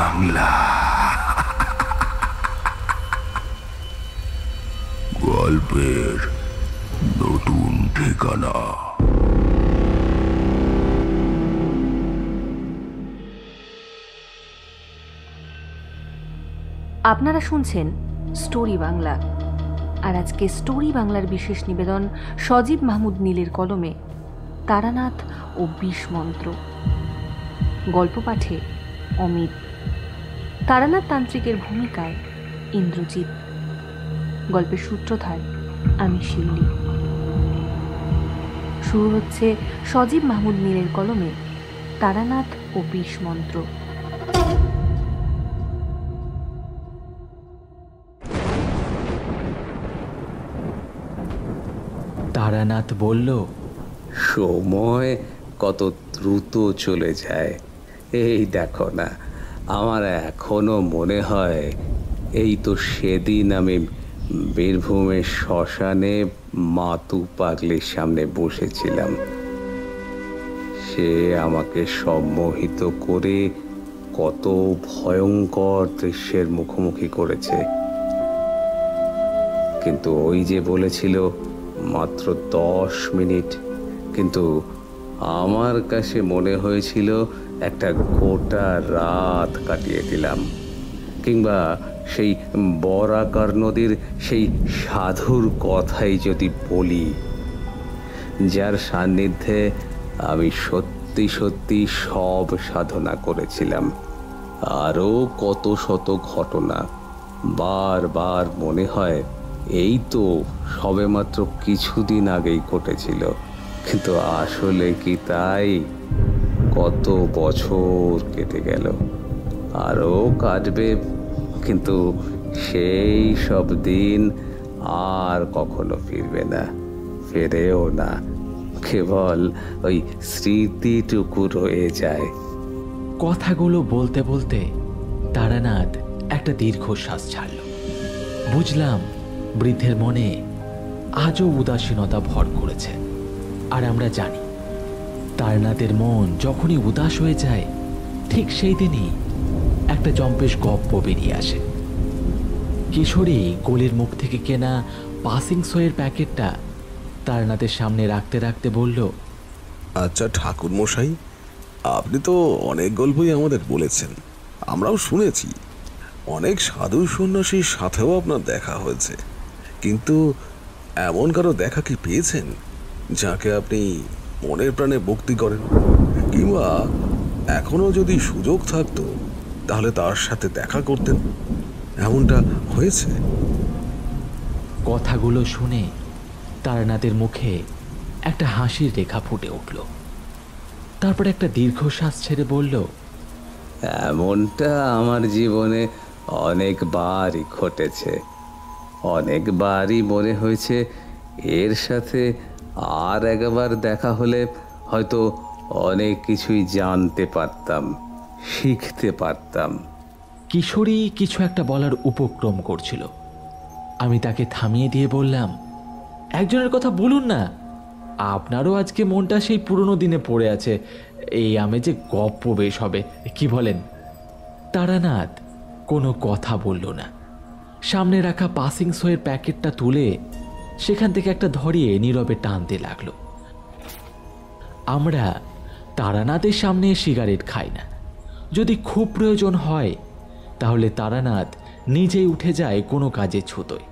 বাংলা গল্পের নতুন ঠিকানা। আপনারা শুনছেন স্টোরি বাংলা। আর আজকে স্টোরি বাংলার বিশেষ নিবেদন সজীব মাহমুদ নীলের কলমে তারানাথ ও ২০ মন্ত্র। গল্প পাঠে অমিত। তারানাথ তান্ত্রিকের ভূমিকায় ইন্দ্রজিৎ। গল্পের সূত্রধার আমি শিউলি। শুরু হচ্ছে সজীব মাহমুদ নীলের কলমে তারানাথ ও ২০ মন্ত্র। তারানাথ বলল, সময় কত দ্রুত চলে যায়। এই দেখো না, আমার এখনো মনে হয় এই তো সেদিন আমি বীরভূমের শ্মশানে মাতু পাগলির সামনে বসেছিলাম। সে আমাকে সম্মোহিত করে কত ভয়ঙ্কর দৃশ্যের মুখোমুখি করেছে। কিন্তু ওই যে বলেছিল মাত্র 10 মিনিট, কিন্তু আমার কাছে মনে হয়েছিল একটা গোটা রাত কাটিয়ে দিলাম। কিংবা সেই বরাকার নদীর সেই সাধুর কথাই যদি বলি, যার সান্নিধ্যে আমি সত্যি সত্যি সব সাধনা করেছিলাম। আরও কত শত ঘটনা বারবার মনে হয় এই তো সবেমাত্র কিছুদিন আগেই ঘটেছিল। কিন্তু আসলে কি তাই? কত বছর কেটে গেল, আরও কাটবে, কিন্তু সেই সব দিন আর কখনো ফিরবে না, ফেরেও না। কেবল ওই স্মৃতিটুকু রয়ে যায়। কথাগুলো বলতে বলতে তারানাথ একটা দীর্ঘশ্বাস ছাড়ল। বুঝলাম বৃদ্ধের মনে আজও উদাসীনতা ভর করেছে। আর আমরা জানি তারানাথের মন যখনই উদাস হয়ে যায়, ঠিক সেই দিনই একটা জম্পেশ গপ্প বেরিয়ে আসে। কিশোরী গলির মুখ থেকে কেনা পাসিং সয়ের প্যাকেটটা তারানাথের সামনে রাখতে রাখতে বলল, আচ্ছা ঠাকুর মশাই, আপনি তো অনেক গল্পই আমাদের বলেছেন, আমরাও শুনেছি। অনেক সাধু সন্ন্যাসীর সাথেও আপনার দেখা হয়েছে, কিন্তু এমন কারো দেখা কি পেয়েছেন যাকে আপনি মনের প্রাণে ভক্তি করেন? কিংবা এখনো যদি সুযোগ থাকতো তাহলে তার সাথে দেখা করতেন? এমনটা হয়েছে? কথাগুলো শুনে তারানাথের মুখে একটা হাসির রেখা ফুটে উঠল। তারপর একটা দীর্ঘশ্বাস ছেড়ে বলল, এমনটা আমার জীবনে অনেকবারই ঘটেছে। অনেকবারই মনে হয়েছে এর সাথে আর একবার দেখা হলে হয়তো অনেক কিছুই জানতে পারতাম, শিখতে পারতাম। কিশোরী কিছু একটা বলার উপক্রম করছিল। আমি তাকে থামিয়ে দিয়ে বললাম, একজনের কথা বলুন না, আপনারও আজকে মনটা সেই পুরনো দিনে পড়ে আছে। এই আমি যে গপ্প বেশ হবে, কি বলেন? তারানাথ কোনো কথা বলল না। সামনে রাখা পাসিং সয়ের প্যাকেটটা তুলে সেখান থেকে একটা ধরিয়ে নীরবে টানতে লাগলো। আমরা তারানাথের সামনে সিগারেট খাই না। যদি খুব প্রয়োজন হয় তাহলে তারানাথ নিজেই উঠে যায় কোনো কাজে ছুতোয়।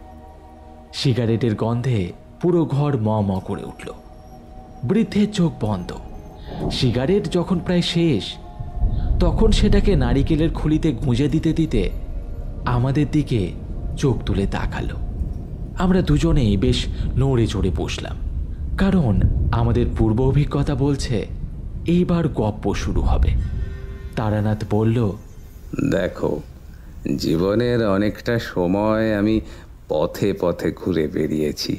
সিগারেটের গন্ধে পুরো ঘর ম ম করে উঠল। বৃদ্ধের চোখ বন্ধ। সিগারেট যখন প্রায় শেষ, তখন সেটাকে নারিকেলের খুলিতে গুঁজে দিতে দিতে আমাদের দিকে চোখ তুলে তাকালো। আমরা দুজনেই বেশ নড়ে চড়ে বসলাম, কারণ আমাদের পূর্ব অভিজ্ঞতা বলছে এইবার গপ্প শুরু হবে। তারানাথ বলল, দেখো, জীবনের অনেকটা সময় আমি পথে পথে ঘুরে বেরিয়েছি।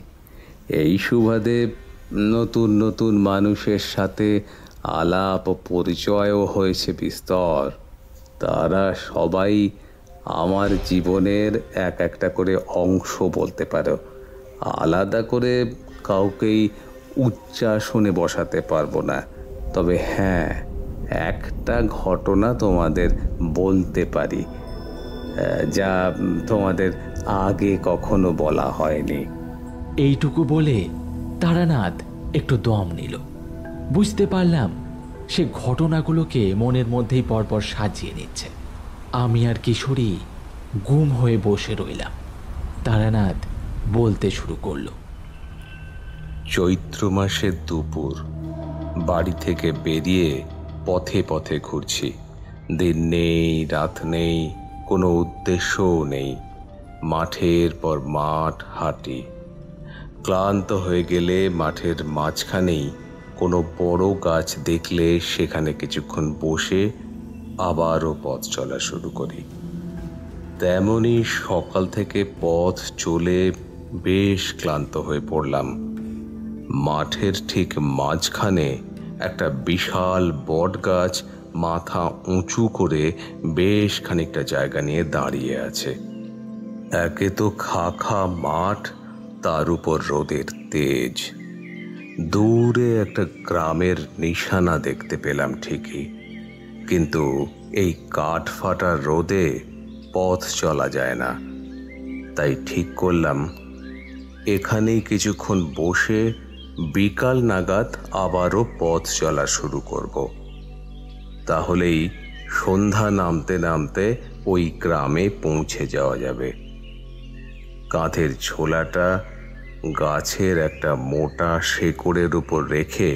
এই সুবাদে নতুন নতুন মানুষের সাথে আলাপ ও পরিচয়ও হয়েছে বিস্তর। তারা সবাই আমার জীবনের এক একটা করে অংশ বলতে পারো। আলাদা করে কাউকেই উচ্চাসনে বসাতে পারবো না, তবে হ্যাঁ, একটা ঘটনা তোমাদের বলতে পারি, যা তোমাদের আগে কখনো বলা হয়নি। এইটুকু বলে তারানাথ একটু দম নিল। বুঝতে পারলাম সে ঘটনাগুলোকে মনের মধ্যেই পরপর সাজিয়ে নিচ্ছে। আমি আর কিশোরী গুম হয়ে বসে রইলাম। তারানাথ বলতে শুরু করলো। চৈত্র মাসের দুপুর, বাড়ি থেকে বেরিয়ে পথে পথে ঘুরছি। দিন নেই, রাত নেই, কোনো উদ্দেশ্যও নেই। মাঠের পর মাঠ হাঁটি। ক্লান্ত হয়ে গেলে মাঠের মাঝখানেই কোনো বড় গাছ দেখলে সেখানে কিছুক্ষণ বসে আবারও পথ চলা শুরু করি। তেমনি সকাল থেকে পথ চলে বেশ ক্লান্ত হয়ে পড়লাম। মাঠের ঠিক মাঝখানে একটা বিশাল বট গাছ মাথা উঁচু করে বেশ খানিকটা জায়গা নিয়ে দাঁড়িয়ে আছে। একে তো খা মাঠ, তার উপর রোদের তেজ। দূরে একটা গ্রামের নিশানা দেখতে পেলাম ঠিকই, কিন্তু এই কাঠ ফাটা রোদে পথ চলা যায় না। তাই ঠিক করলাম এখানেই কিছুক্ষণ বসে বিকাল নাগাদ আবারও পথ চলা শুরু করব। তাহলেই সন্ধ্যা নামতে নামতে ওই গ্রামে পৌঁছে যাওয়া যাবে। কাঁধের ঝোলাটা গাছের একটা মোটা শেকড়ের উপর রেখে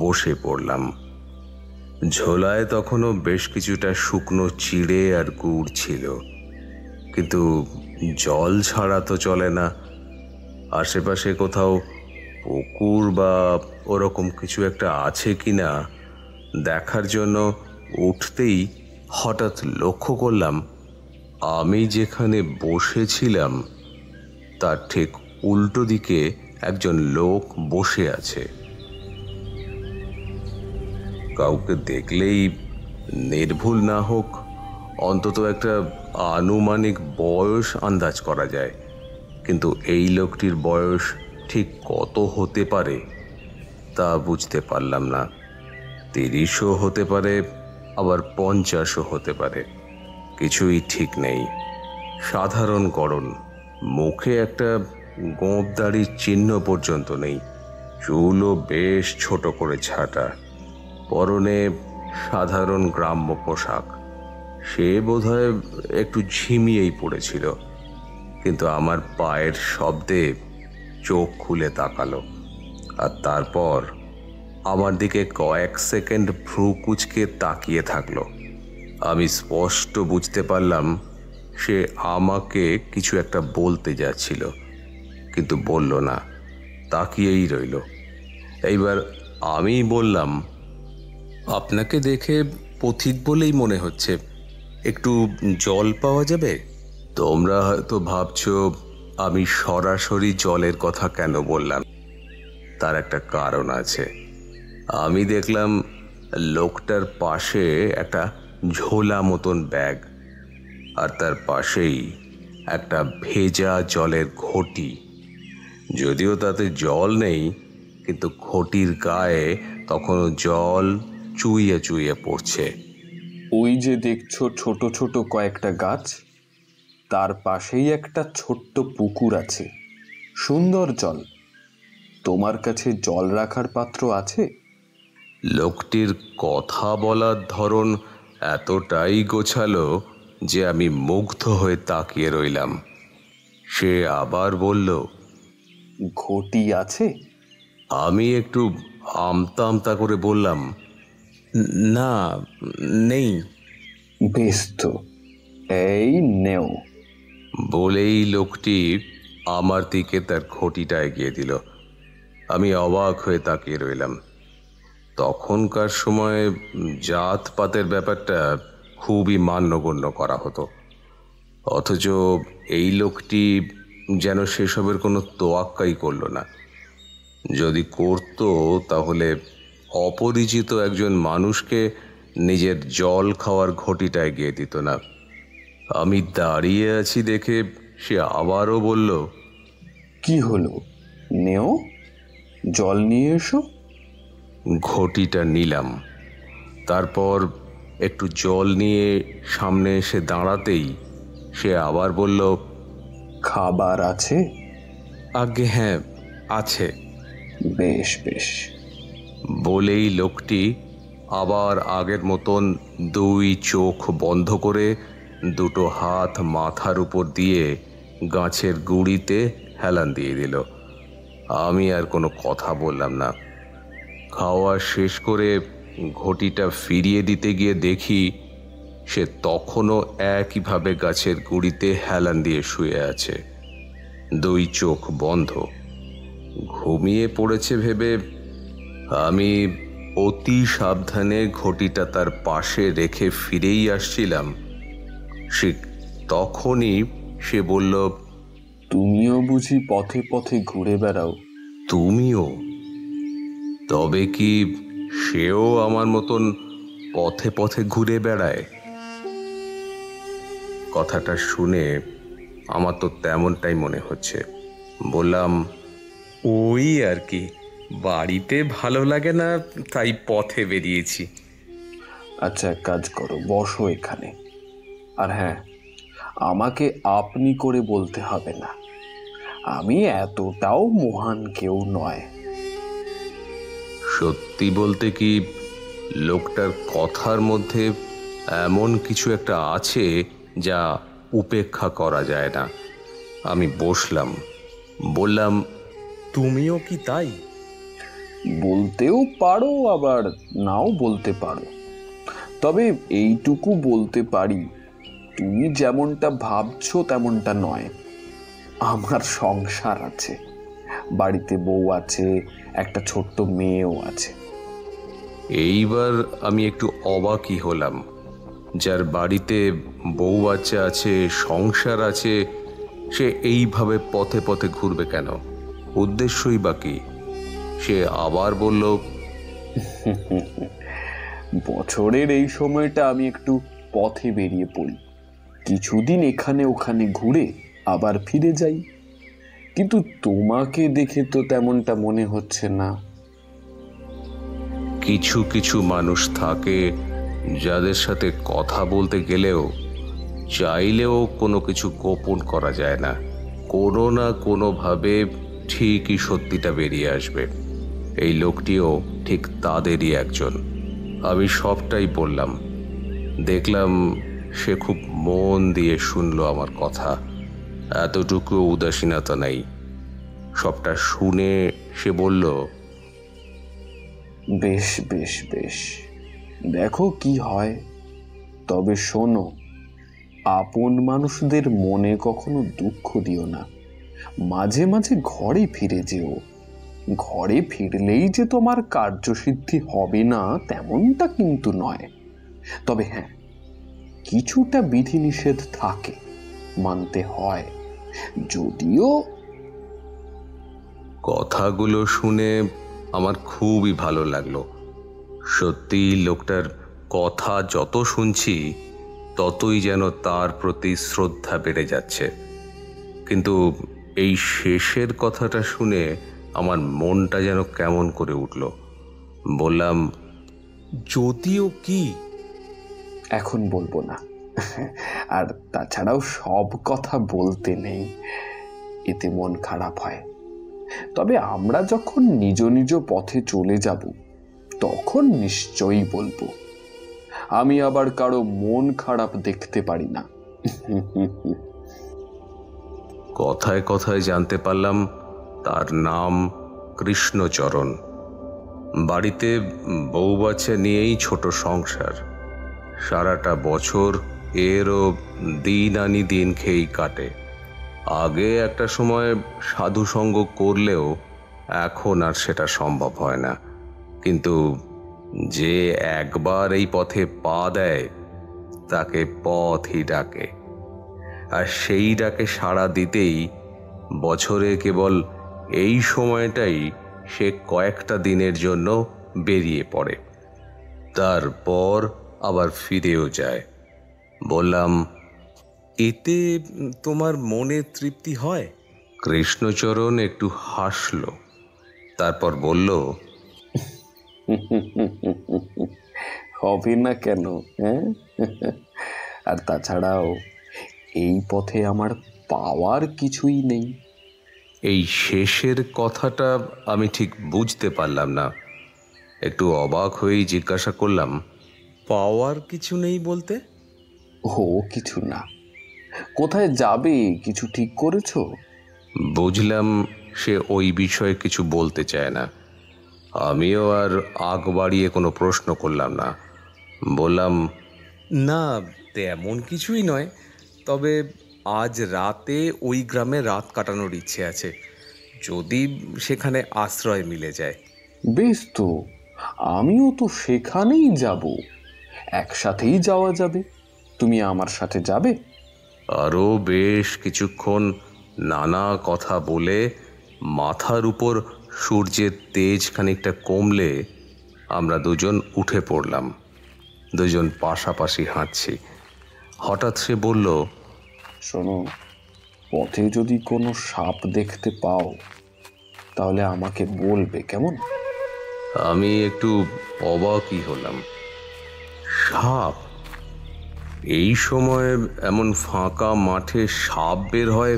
বসে পড়লাম। ঝোলায় তখনও বেশ কিছুটা শুকনো চিড়ে আর গুড় ছিল, কিন্তু জল ছাড়া তো চলে না। আশেপাশে কোথাও পুকুর বা ওরকম কিছু একটা আছে কিনা দেখার জন্য উঠতেই হঠাৎ লক্ষ্য করলাম আমি যেখানে বসেছিলাম তার ঠিক উল্টো দিকে একজন লোক বসে আছে। কাউকে দেখলেই নির্ভুল না হোক, অন্তত একটা আনুমানিক বয়স আন্দাজ করা যায়, কিন্তু এই লোকটির বয়স ঠিক কত হতে পারে তা বুঝতে পারলাম না। 30ও হতে পারে, আবার 50ও হতে পারে, কিছুই ঠিক নেই। সাধারণ গড়ন, মুখে একটা গোঁপদাড়ির চিহ্ন পর্যন্ত নেই, চুলও বেশ ছোট করে ছাটা, পরনে সাধারণ গ্রাম্য পোশাক। সে বোধহয় একটু ঝিমিয়েই পড়েছিল, কিন্তু আমার পায়ের শব্দে চোখ খুলে তাকালো, আর তারপর আমার দিকে কয়েক সেকেন্ড ভ্রু কুঁচকে তাকিয়ে থাকলো। আমি স্পষ্ট বুঝতে পারলাম সে আমাকে কিছু একটা বলতে যাচ্ছিল, কিন্তু বলল না, তাকিয়েই রইল। এইবার আমি বললাম, আপনাকে দেখে পথিক বলেই মনে হচ্ছে, একটু জল পাওয়া যাবে? তোমরা হয়তো ভাবছো আমি সরাসরি জলের কথা কেন বললাম। তার একটা কারণ আছে। আমি দেখলাম লোকটার পাশে একটা ঝোলা মতন ব্যাগ, আর তার পাশেই একটা ভেজা জলের ঘটি। যদিও তাতে জল নেই, কিন্তু ঘটির গায়ে তখনও জল চুইয়ে চুইয়ে পড়ছে। ওই যে দেখছো ছোট ছোট কয়েকটা গাছ, তার পাশেই একটা ছোট্ট পুকুর আছে, সুন্দর জল। তোমার কাছে জল রাখার পাত্র আছে? লোকটির কথা বলার ধরন এতটাই গোছালো যে আমি মুগ্ধ হয়ে তাকিয়ে রইলাম। সে আবার বলল, ঘটি আছে? আমি একটু আমতা আমতা করে বললাম, না, নেই। বেশ তো, এই নেও। বলেই লোকটি আমার দিকে তার ঘটিটা এগিয়ে দিল। আমি অবাক হয়ে তাকিয়ে রইলাম। তখনকার সময়ে জাতপাতের ব্যাপারটা খুবই মান্যগণ্য করা হতো, অথচ এই লোকটি যেন সেসবের কোনো তোয়াক্কাই করল না। যদি করত তাহলে অপরিচিত একজন মানুষকে নিজের জল খাওয়ার ঘটিটা এগিয়ে দিত না। আমি দাঁড়িয়ে আছি দেখে সে আবারও বলল, কি হলো, নেও, জল নিয়ে এসো। ঘটিটা নিলাম। তারপর একটু জল নিয়ে সামনে এসে দাঁড়াতেই সে আবার বলল, খাবার আছে? আজ্ঞে হ্যাঁ আছে। বেশ বেশ। বলেই লোকটি আবার আগের মতন দুই চোখ বন্ধ করে দুটো হাত মাথার উপর দিয়ে গাছের গুঁড়িতে হেলান দিয়ে দিল। আমি আর কোনো কথা বললাম না। খাওয়া শেষ করে ঘটিটা ফিরিয়ে দিতে গিয়ে দেখি সে তখনও একইভাবে গাছের গুঁড়িতে হেলান দিয়ে শুয়ে আছে, দুই চোখ বন্ধ। ঘুমিয়ে পড়েছে ভেবে আমি অতি সাবধানে ঘটিটা তার পাশে রেখে ফিরেই আসছিলাম, ঠিক তখনই সে বলল, তুমিও বুঝি পথে পথে ঘুরে বেড়াও? তুমিও? তবে কি সেও আমার মতন পথে পথে ঘুরে বেড়ায়? কথাটা শুনে আমার তো তেমনটাই মনে হচ্ছে। বললাম, ওই আর কি, বাড়িতে ভালো লাগে না তাই পথে বেরিয়েছি। আচ্ছা, এক কাজ করো, বসো এখানে। আর হ্যাঁ, আমাকে আপনি করে বলতে হবে না, আমি এতটাও মহান কেউ নয়। সত্যি বলতে কি লোকটার কথার মধ্যে এমন কিছু একটা আছে যা উপেক্ষা করা যায় না। আমি বসলাম, বললাম, তুমিও কি তাই? বলতেও পারো, আবার নাও বলতে পারো। তবে এইটুকু বলতে পারি, তুমি যেমনটা ভাবছো তেমনটা নয়। আমার সংসার আছে, বাড়িতে বউ আছে, একটা ছোট্ট মেয়েও আছে। এইবার আমি একটু অবাকই হলাম। যার বাড়িতে বউ বাচ্চা আছে, সংসার আছে, সে এইভাবে পথে পথে ঘুরবে কেন? উদ্দেশ্যই বা কি? সে আবার বলল, বছরের এই সময়টা আমি একটু পথে বেরিয়ে পড়ি, কিছুদিন এখানে ওখানে ঘুরে আবার ফিরে যাই। কিন্তু তোমাকে দেখে তো তেমনটা মনে হচ্ছে না। কিছু কিছু মানুষ থাকে যাদের সাথে কথা বলতে গেলেও চাইলেও কোনো কিছু গোপন করা যায় না, কোনো না কোনোভাবে ঠিকই সত্যিটা বেরিয়ে আসবে। এই লোকটিও ঠিক তাদেরই একজন। আমি সবটাই বললাম। দেখলাম সে খুব মন দিয়ে শুনলো আমার কথা, এতটুকু উদাসীনতা নেই। সবটা শুনে সে বলল, বেশ বেশ বেশ, দেখো কি হয়। তবে শোনো, আপন মানুষদের মনে কখনো দুঃখ দিও না। মাঝে মাঝে ঘরে ফিরে যেও। ঘরে ফিরলেই যে তোমার কার্যসিদ্ধি হবে না তেমনটা কিন্তু নয়। তবে হ্যাঁ, কিছুটা বিধিনিষেধ থাকে, মানতে হয়। যদিও কথাগুলো শুনে আমার খুবই ভালো লাগলো। সত্যি লোকটার কথা যত শুনছি ততই যেন তার প্রতি শ্রদ্ধা বেড়ে যাচ্ছে। কিন্তু এই শেষের কথাটা শুনে আমার মনটা যেন কেমন করে উঠল। বললাম, যদিও কি? এখন বলবো না। আর তাছাড়াও সব কথা বলতে নেই, এতে মন খারাপ হয়। তবে আমরা যখন নিজ নিজ পথে চলে যাব তখন নিশ্চয়ই বলবো। আমি আবার কারো মন খারাপ দেখতে পারি না। কথায় কথায় জানতে পারলাম তার নাম কৃষ্ণচরণ। বাড়িতে বউ বাচ্চা নিয়েই ছোট সংসার। সারাটা বছর এরও দিন আনি দিন খেয়েই কাটে। আগে একটা সময় সাধুসঙ্গ করলেও এখন আর সেটা সম্ভব হয় না। কিন্তু যে একবার এই পথে পা দেয় তাকে পথই ডাকে, আর সেই ডাকে সাড়া দিতেই বছরে কেবল এই সময়টাই সে কয়েকটা দিনের জন্য বেরিয়ে পড়ে, তারপর আবার ফিরেও যায়। বললাম, এতে তোমার মনে তৃপ্তি হয়? কৃষ্ণচরণ একটু হাসল, তারপর বলল, হবে না কেন? হ্যাঁ, আর তাছাড়াও এই পথে আমার পাওয়ার কিছুই নেই। এই শেষের কথাটা আমি ঠিক বুঝতে পারলাম না। একটু অবাক হয়েই জিজ্ঞাসা করলাম, পাওয়ার কিছু নেই বলতে? ও কিছু না। কোথায় যাবে কিছু ঠিক করেছো? বুঝলাম সে ওই বিষয়ে কিছু বলতে চায় না। আমিও আর আগ বাড়িয়ে কোনো প্রশ্ন করলাম না। বললাম, না তেমন কিছুই নয়, তবে আজ রাতে ওই গ্রামে রাত কাটানোর ইচ্ছে আছে, যদি সেখানে আশ্রয় মিলে যায়। বেশ তো, আমিও তো সেখানেই যাব, একসাথেই যাওয়া যাবে। তুমি আমার সাথে যাবে? আরও বেশ কিছুক্ষণ নানা কথা বলে মাথার উপর সূর্যের তেজ খানিকটা কমলে আমরা দুজন উঠে পড়লাম। দুজন পাশাপাশি হাঁটছি। হঠাৎ সে বলল, শোনো, পথে যদি কোনো সাপ দেখতে পাও তাহলে আমাকে বলবে, কেমন? আমি একটু অবাকই হলাম। সাপ? এই সময় এমন ফাঁকা মাঠে সাপ বের হয়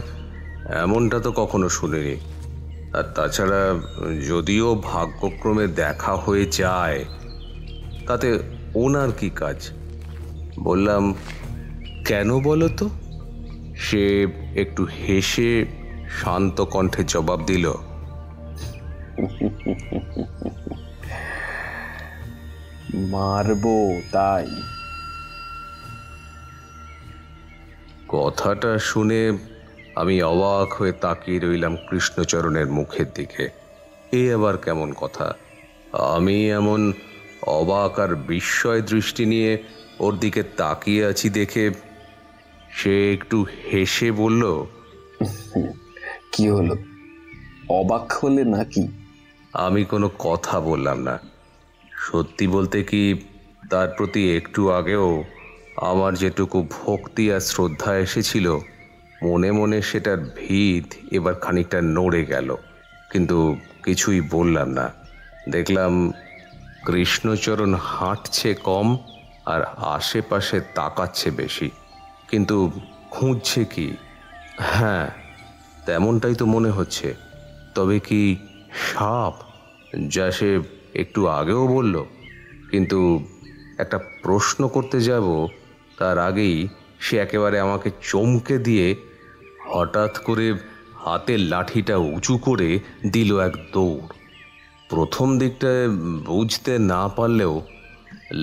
এমনটা তো কখনো শুনিনি। আর তাছাড়া যদিও ভাগ্যক্রমে দেখা হয়ে যায়, তাতে ওনার কি কাজ? বললাম, কেন বলো তো? সে একটু হেসে শান্ত কণ্ঠে জবাব দিল, মারবো তাই। কথাটা শুনে আমি অবাক হয়ে তাকিয়ে রইলাম কৃষ্ণচরণের মুখের দিকে। এ আবার কেমন কথা? আমি এমন অবাক আর বিস্ময় দৃষ্টি নিয়ে ওর দিকে তাকিয়ে আছি দেখে সে একটু হেসে বলল, কি হলো, অবাক হলে নাকি? আমি কোনো কথা বললাম না। সত্যি বলতে কি, তার প্রতি একটু আগেও আমার যেটুকু ভক্তি আর শ্রদ্ধা এসেছিল, মনে মনে সেটার ভিত এবার খানিকটা নড়ে গেল। কিন্তু কিছুই বললাম না। দেখলাম কৃষ্ণচরণ হাঁটছে কম আর আশেপাশে তাকাচ্ছে বেশি, কিন্তু খুঁজছে কি? হ্যাঁ, তেমনটাই তো মনে হচ্ছে। তবে কি সাপ, যা সে একটু আগেও বলল? কিন্তু একটা প্রশ্ন করতে যাব তার আগেই সে একেবারে আমাকে চমকে দিয়ে হঠাৎ করে হাতের লাঠিটা উঁচু করে দিল এক দৌড়। প্রথম দিকটায় বুঝতে না পারলেও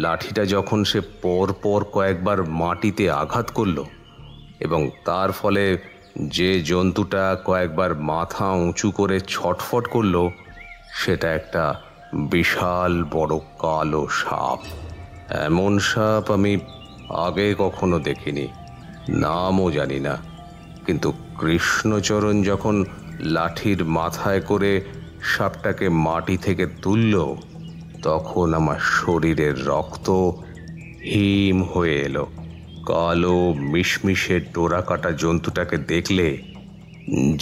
লাঠিটা যখন সে পর পর কয়েকবার মাটিতে আঘাত করল এবং তার ফলে যে জন্তুটা কয়েকবার মাথা উঁচু করে ছটফট করল, সেটা একটা বিশাল বড় কালো সাপ। এমন সাপ আমি আগে কখনো দেখিনি, নামও জানি না। কিন্তু কৃষ্ণচরণ যখন লাঠির মাথায় করে সাপটাকে মাটি থেকে তুলল, তখন আমার শরীরের রক্ত হিম হয়ে এলো। কালো মিশমিশে ডোরা কাটা জন্তুটাকে দেখলে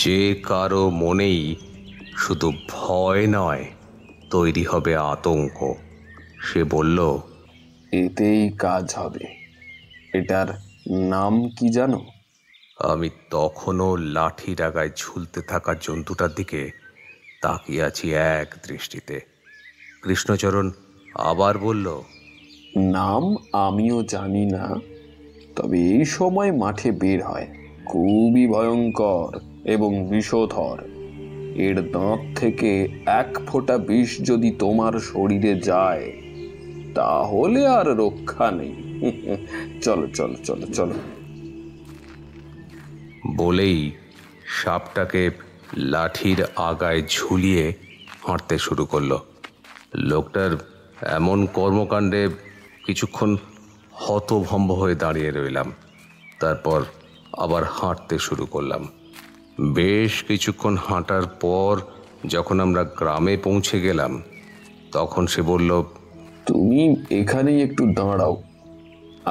যে কারো মনেই শুধু ভয় নয়, তৈরি হবে আতঙ্ক। সে বলল, এতেই কাজ হবে। এটার নাম কি জানো? আমি তখনও লাঠি ডাগায় ঝুলতে থাকা জন্তুটার দিকে তাকিয়ে আছি এক দৃষ্টিতে। কৃষ্ণচরণ আবার বলল, নাম আমিও জানি না, তবে এই সময় মাঠে বের হয়, খুবই ভয়ঙ্কর এবং বিষধর। এর দাঁত থেকে এক ফোঁটা বিষ যদি তোমার শরীরে যায় তাহলে আর রক্ষা নেই। চলো চলো চলো চলো। বলেই সাপটাকে লাঠির আগায় ঝুলিয়ে হাঁটতে শুরু করলো। লোকটার এমন কর্মকাণ্ডে কিছুক্ষণ হতভম্ব হয়ে দাঁড়িয়ে রইলাম। তারপর আবার হাঁটতে শুরু করলাম। বেশ কিছুক্ষণ হাঁটার পর যখন আমরা গ্রামে পৌঁছে গেলাম, তখন সে বলল, তুমি এখানেই একটু দাঁড়াও,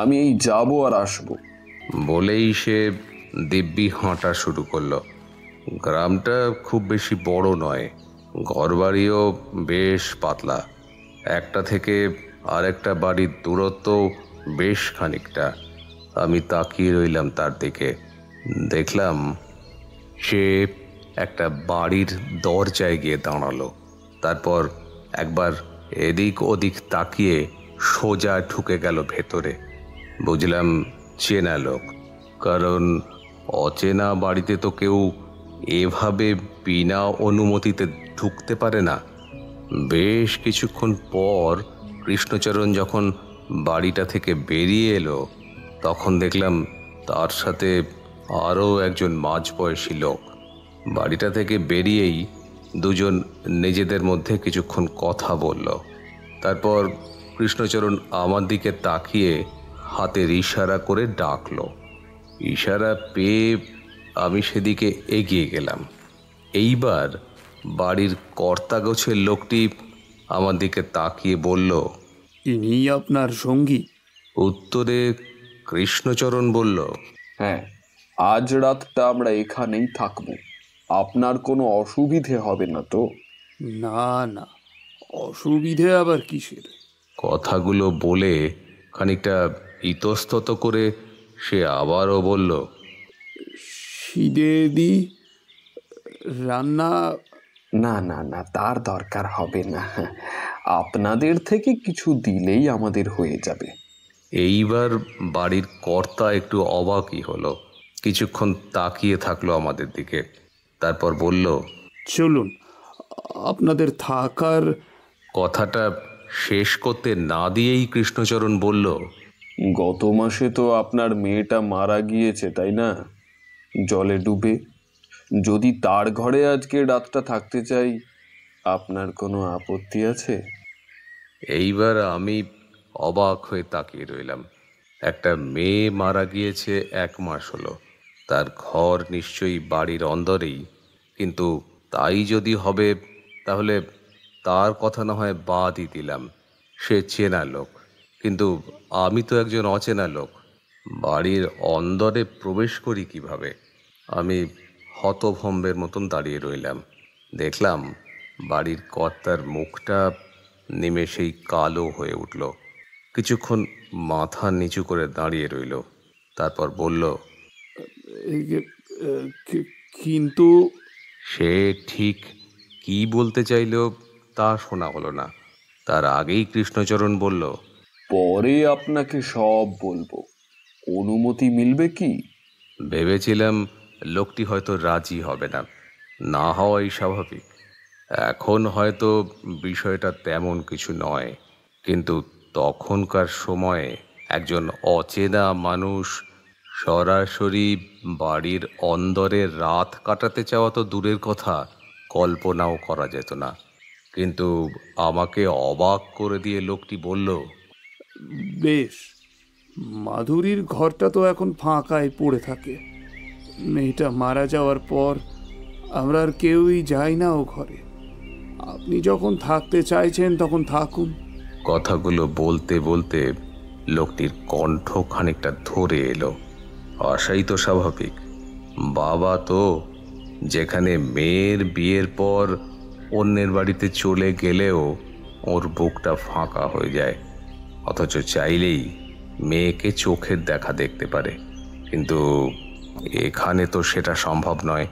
আমি এই যাবো আর আসবো। বলেই সে দিব্যি হাঁটা শুরু করলো। গ্রামটা খুব বেশি বড় নয়, ঘরবাড়িও বেশ পাতলা। একটা থেকে আর একটা বাড়ির দূরত্ব বেশ খানিকটা। আমি তাকিয়ে রইলাম তার দিকে। দেখলাম সে একটা বাড়ির দরজায় গিয়ে দাঁড়ালো। তারপর একবার এদিক ওদিক তাকিয়ে সোজা ঢুকে গেল ভেতরে। বুঝলাম চেনা লোক, কারণ অচেনা বাড়িতে তো কেউ এভাবে বিনা অনুমতিতে ঢুকতে পারে না। বেশ কিছুক্ষণ পর কৃষ্ণচরণ যখন বাড়িটা থেকে বেরিয়ে এলো, তখন দেখলাম তার সাথে আরও একজন মাঝবয়সী লোক। বাড়িটা থেকে বেরিয়েই দুজন নিজেদের মধ্যে কিছুক্ষণ কথা বলল। তারপর কৃষ্ণচরণ আমার দিকে তাকিয়ে হাতের ইশারা করে ডাকলো। ইশারা পেয়ে আমি সেদিকে এগিয়ে গেলাম। এইবার বাড়ির কর্তাগোছের লোকটি আমার দিকে তাকিয়ে বলল, ইনি আপনার সঙ্গী? উত্তরে কৃষ্ণচরণ বলল, হ্যাঁ, আজ রাতটা আমরা এখানেই থাকবো। আপনার কোনো অসুবিধে হবে না তো? না না, অসুবিধে আবার কিসের? কথাগুলো বলে খানিকটা ইতস্তত করে সে আবারও বলল, খিদে দি রান্না? না না না, তার দরকার হবে না। আপনাদের থেকে কিছু দিলেই আমাদের হয়ে যাবে। এইবার বাড়ির কর্তা একটু অবাকই হলো। কিছুক্ষণ তাকিয়ে থাকলো আমাদের দিকে। তারপর বলল, চলুন, আপনাদের থাকার... কথাটা শেষ করতে না দিয়েই কৃষ্ণচরণ বলল, গত মাসে তো আপনার মেয়েটা মারা গিয়েছে, তাই না? জলে ডুবে। যদি তার ঘরে আজকে রাতটা থাকতে চাই, আপনার কোনো আপত্তি আছে? এইবার আমি অবাক হয়ে তাকিয়ে রইলাম। একটা মেয়ে মারা গিয়েছে 1 মাস হলো। তার ঘর নিশ্চয়ই বাড়ির অন্দরেই, কিন্তু তাই যদি হবে তাহলে তার কথা না হয় বাদই দিলাম। সে চেনা লোক, কিন্তু আমি তো একজন অচেনা লোক। বাড়ির অন্দরে প্রবেশ করি কিভাবে? আমি হতভম্বের মতন দাঁড়িয়ে রইলাম। দেখলাম বাড়ির কর্তার মুখটা নিমেষেই কালো হয়ে উঠল। কিছুক্ষণ মাথা নিচু করে দাঁড়িয়ে রইল। তারপর বলল, কিন্তু... সে ঠিক কি বলতে চাইল তা শোনা হলো না। তার আগেই কৃষ্ণচরণ বলল, পরে আপনাকে সব বলবো। অনুমতি মিলবে কি? ভেবেছিলাম লোকটি হয়তো রাজি হবে না, না হওয়াই স্বাভাবিক। এখন হয়তো বিষয়টা তেমন কিছু নয়, কিন্তু তখনকার সময়ে একজন অচেনা মানুষ সরাসরি বাড়ির অন্দরে রাত কাটাতে চাওয়া তো দূরের কথা, কল্পনাও করা যেত না। কিন্তু আমাকে অবাক করে দিয়ে লোকটি বলল, বেশ, মাধুরীর ঘরটা তো এখন ফাঁকায় পড়ে থাকে। মেয়েটা মারা যাওয়ার পর আমরা আর কেউই যাই না ও ঘরে। আপনি যখন থাকতে চাইছেন তখন থাকুন। কথাগুলো বলতে বলতে লোকটির কণ্ঠ খানিকটা ধরে এলো। আশাই তো স্বাভাবিক। বাবা তো, যেখানে মেয়ের বিয়ের পর অন্যের বাড়িতে চলে গেলেও ওর বুকটা ফাঁকা হয়ে যায়, অথচ চাইলেই মেয়েকে চোখের দেখা দেখতে পারে। কিন্তু এখানে তো সেটা সম্ভব নয়।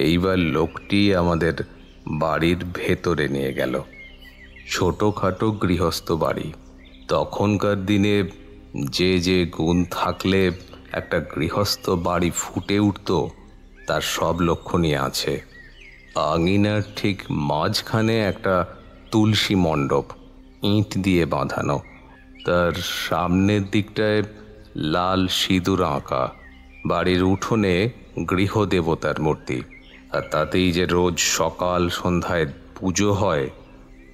এইবার লোকটি আমাদের বাড়ির ভেতরে নিয়ে গেল। ছোটোখাটো গৃহস্থ বাড়ি। তখনকার দিনে যে যে গুণ থাকলে একটা গৃহস্থ বাড়ি ফুটে উঠত, তার সব লক্ষণই আছে। আঙিনার ঠিক মাঝখানে একটা তুলসী মণ্ডপ, ইঁট দিয়ে বাঁধানো। তার সামনের দিকটায় লাল সিঁদুর আঁকা। বাড়ির উঠোনে গৃহদেবতার মূর্তি, আর তাতেই যে রোজ সকাল সন্ধ্যায় পুজো হয়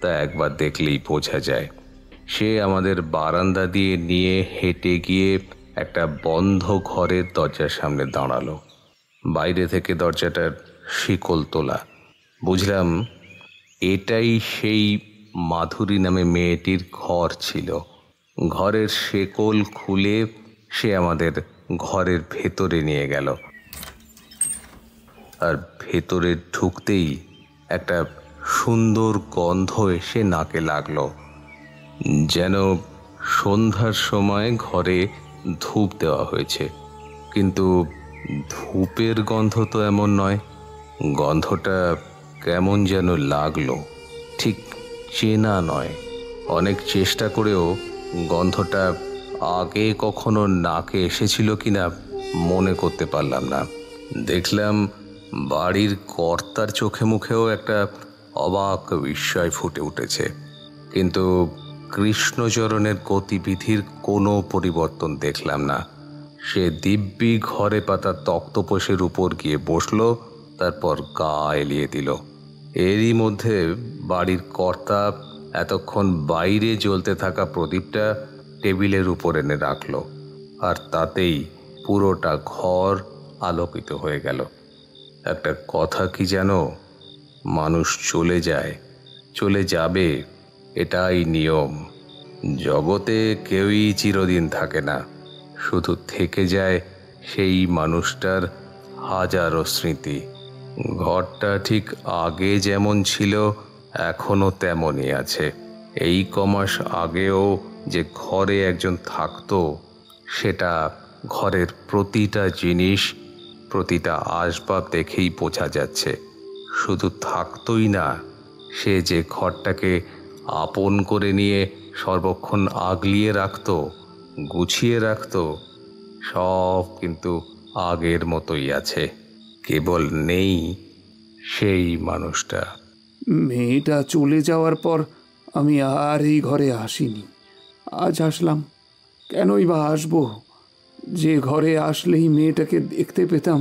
তা একবার দেখলেই বোঝা যায়। সে আমাদের বারান্দা দিয়ে নিয়ে হেঁটে গিয়ে একটা বন্ধ ঘরের দরজার সামনে দাঁড়ালো। বাইরে থেকে দরজাটার শিকল তোলা। বুঝলাম এটাই সেই মাধুরী নামে মেয়েটির ঘর ছিল। ঘরের শেকল খুলে সে আমাদের ঘরের ভেতরে নিয়ে গেল। আর ভেতরে ঢুকতেই একটা সুন্দর গন্ধ এসে নাকে লাগলো। যেন সন্ধ্যার সময় ঘরে ধূপ দেওয়া হয়েছে, কিন্তু ধূপের গন্ধ তো এমন নয়। গন্ধটা কেমন যেন লাগলো, ঠিক চেনা নয়। অনেক চেষ্টা করেও গন্ধটা আগে কখনো নাকে এসেছিল কিনা মনে করতে পারলাম না। দেখলাম বাড়ির কর্তার চোখে মুখেও একটা অবাক বিস্ময় ফুটে উঠেছে, কিন্তু কৃষ্ণচরণের গতিবিধির কোনো পরিবর্তন দেখলাম না। সে দিব্যি ঘরে পাতা তক্তপোষের উপর গিয়ে বসলো, তারপর গা এলিয়ে দিল। এরই মধ্যে বাড়ির কর্তা এতক্ষণ বাইরে জ্বলতে থাকা প্রদীপটা টেবিলের উপর এনে রাখলো, আর তাতেই পুরোটা ঘর আলোকিত হয়ে গেল। একটা কথা কি জানো, মানুষ চলে যায়, চলে যাবে, এটাই নিয়ম। জগতে কেউই চিরদিন থাকে না, শুধু থেকে যায় সেই মানুষটার হাজারো স্মৃতি। ঘরটা ঠিক আগে যেমন ছিল এখনো তেমনই আছে। এই কমাস আগেও যে ঘরে একজন থাকতো, সেটা ঘরের প্রতিটা জিনিস, প্রতিটা আসবাব দেখেই বোঝা যাচ্ছে। শুধু থাকতোই না, সে যে ঘরটাকে আপন করে নিয়ে সর্বক্ষণ আগলিয়ে রাখতো, গুছিয়ে রাখতো, সব কিন্তু আগের মতোই আছে। কেবল নেই সেই মানুষটা। মেয়েটা চলে যাওয়ার পর আমি আর এই ঘরে আসিনি। আজ আসলাম, কেনই বা আসবো? যে ঘরে আসলেই মেয়েটাকে দেখতে পেতাম,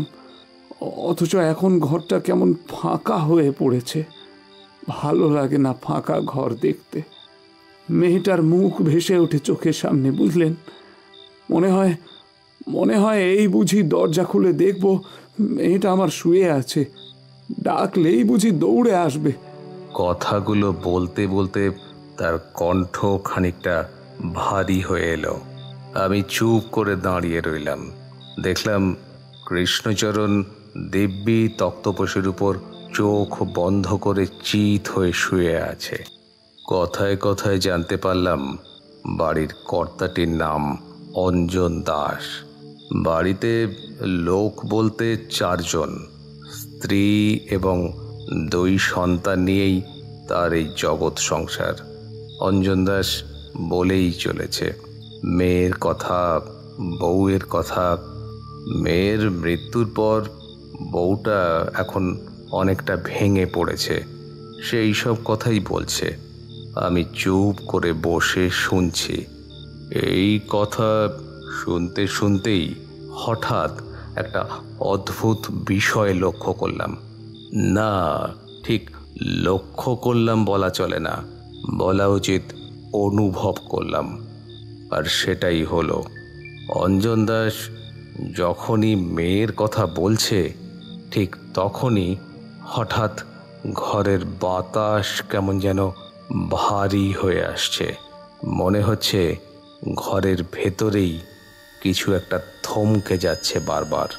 অথচ এখন ঘরটা কেমন ফাঁকা হয়ে পড়েছে। ভালো লাগে না ফাঁকা ঘর দেখতে। মেয়েটার মুখ ভেসে ওঠে চোখের সামনে, বুঝলেন? মনে হয় এই বুঝি দরজা খুলে দেখব মেয়েটা আমার শুয়ে আছে, ডাকলেই বুঝি দৌড়ে আসবে। কথাগুলো বলতে বলতে তার কণ্ঠ খানিকটা ভারী হয়ে এলো। আমি চুপ করে দাঁড়িয়ে রইলাম। দেখলাম কৃষ্ণচরণ দিব্যি তক্তপোষের উপর চোখ বন্ধ করে চিত হয়ে শুয়ে আছে। কথায় কথায় জানতে পারলাম বাড়ির কর্তাটির নাম অঞ্জন দাস। বাড়িতে লোক বলতে 4 জন, স্ত্রী এবং 2 সন্তান নিয়েই তার এই জগৎ সংসার। অঞ্জন দাস বলেই চলেছে মেয়ের কথা, বউয়ের কথা। মেয়ের মৃত্যুর পর বউটা এখন অনেকটা ভেঙে পড়েছে, সেই সব কথাই বলছে। আমি চুপ করে বসে শুনছি। এই কথা শুনতে শুনতেই হঠাৎ একটা অদ্ভুত বিষয় লক্ষ্য করলাম। না, ঠিক লক্ষ্য করলাম বলা চলে না, বলা উচিত অনুভব করলাম। আর সেটাই হলো, অঞ্জন দাস যখনই মেয়ের কথা বলছে, ঠিক তখনই হঠাৎ ঘরের বাতাস কেমন যেন ভারী হয়ে আসছে। মনে হচ্ছে ঘরের ভেতরেই কিছু একটা থমকে যাচ্ছে বারবার।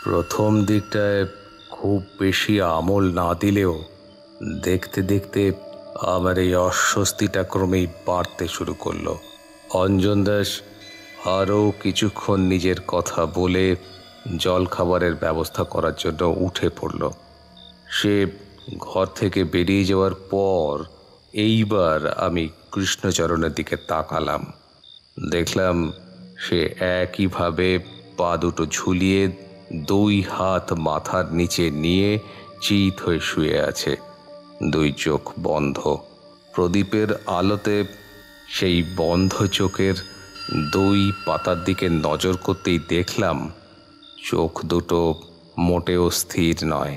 প্রথম দিকটায় খুব বেশি আমল না দিলেও দেখতে দেখতে আমার এই অস্বস্তিটা ক্রমেই বাড়তে শুরু করলো। অঞ্জন দাস আরও কিছুক্ষণ নিজের কথা বলে জল খাবারের ব্যবস্থা করার জন্য উঠে পড়ল। সে ঘর থেকে বেরিয়ে যাওয়ার পর এইবার আমি কৃষ্ণচরণের দিকে তাকালাম। দেখলাম সে একইভাবে পা দুটো ঝুলিয়ে 2 হাত মাথার নিচে নিয়ে চিত হয়ে শুয়ে আছে, 2 চোখ বন্ধ। প্রদীপের আলোতে সেই বন্ধ চোখের 2 পাতার দিকে নজর করতেই দেখলাম চোখ দুটো মোটেও স্থির নয়,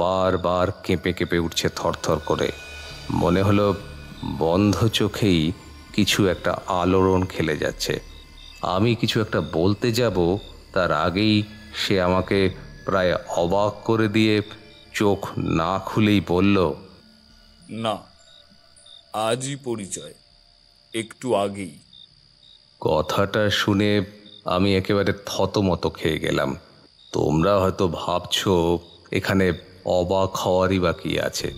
বারবার কেঁপে কেঁপে উঠছে থরথর করে। মনে হলো বন্ধ চোখেই কিছু একটা আলোড়ন খেলে যাচ্ছে। আমি কিছু একটা বলতে যাব, তার আগেই সে আমাকে প্রায় অবাক করে দিয়ে চোখ না খুলেই বলল, না, আজই পরিচয়, একটু আগেই। কথাটা শুনে আমি একেবারে থতমত খেয়ে গেলাম। তোমরা হয়তো ভাবছো এখানে অবাক হওয়ারই বা কি আছে।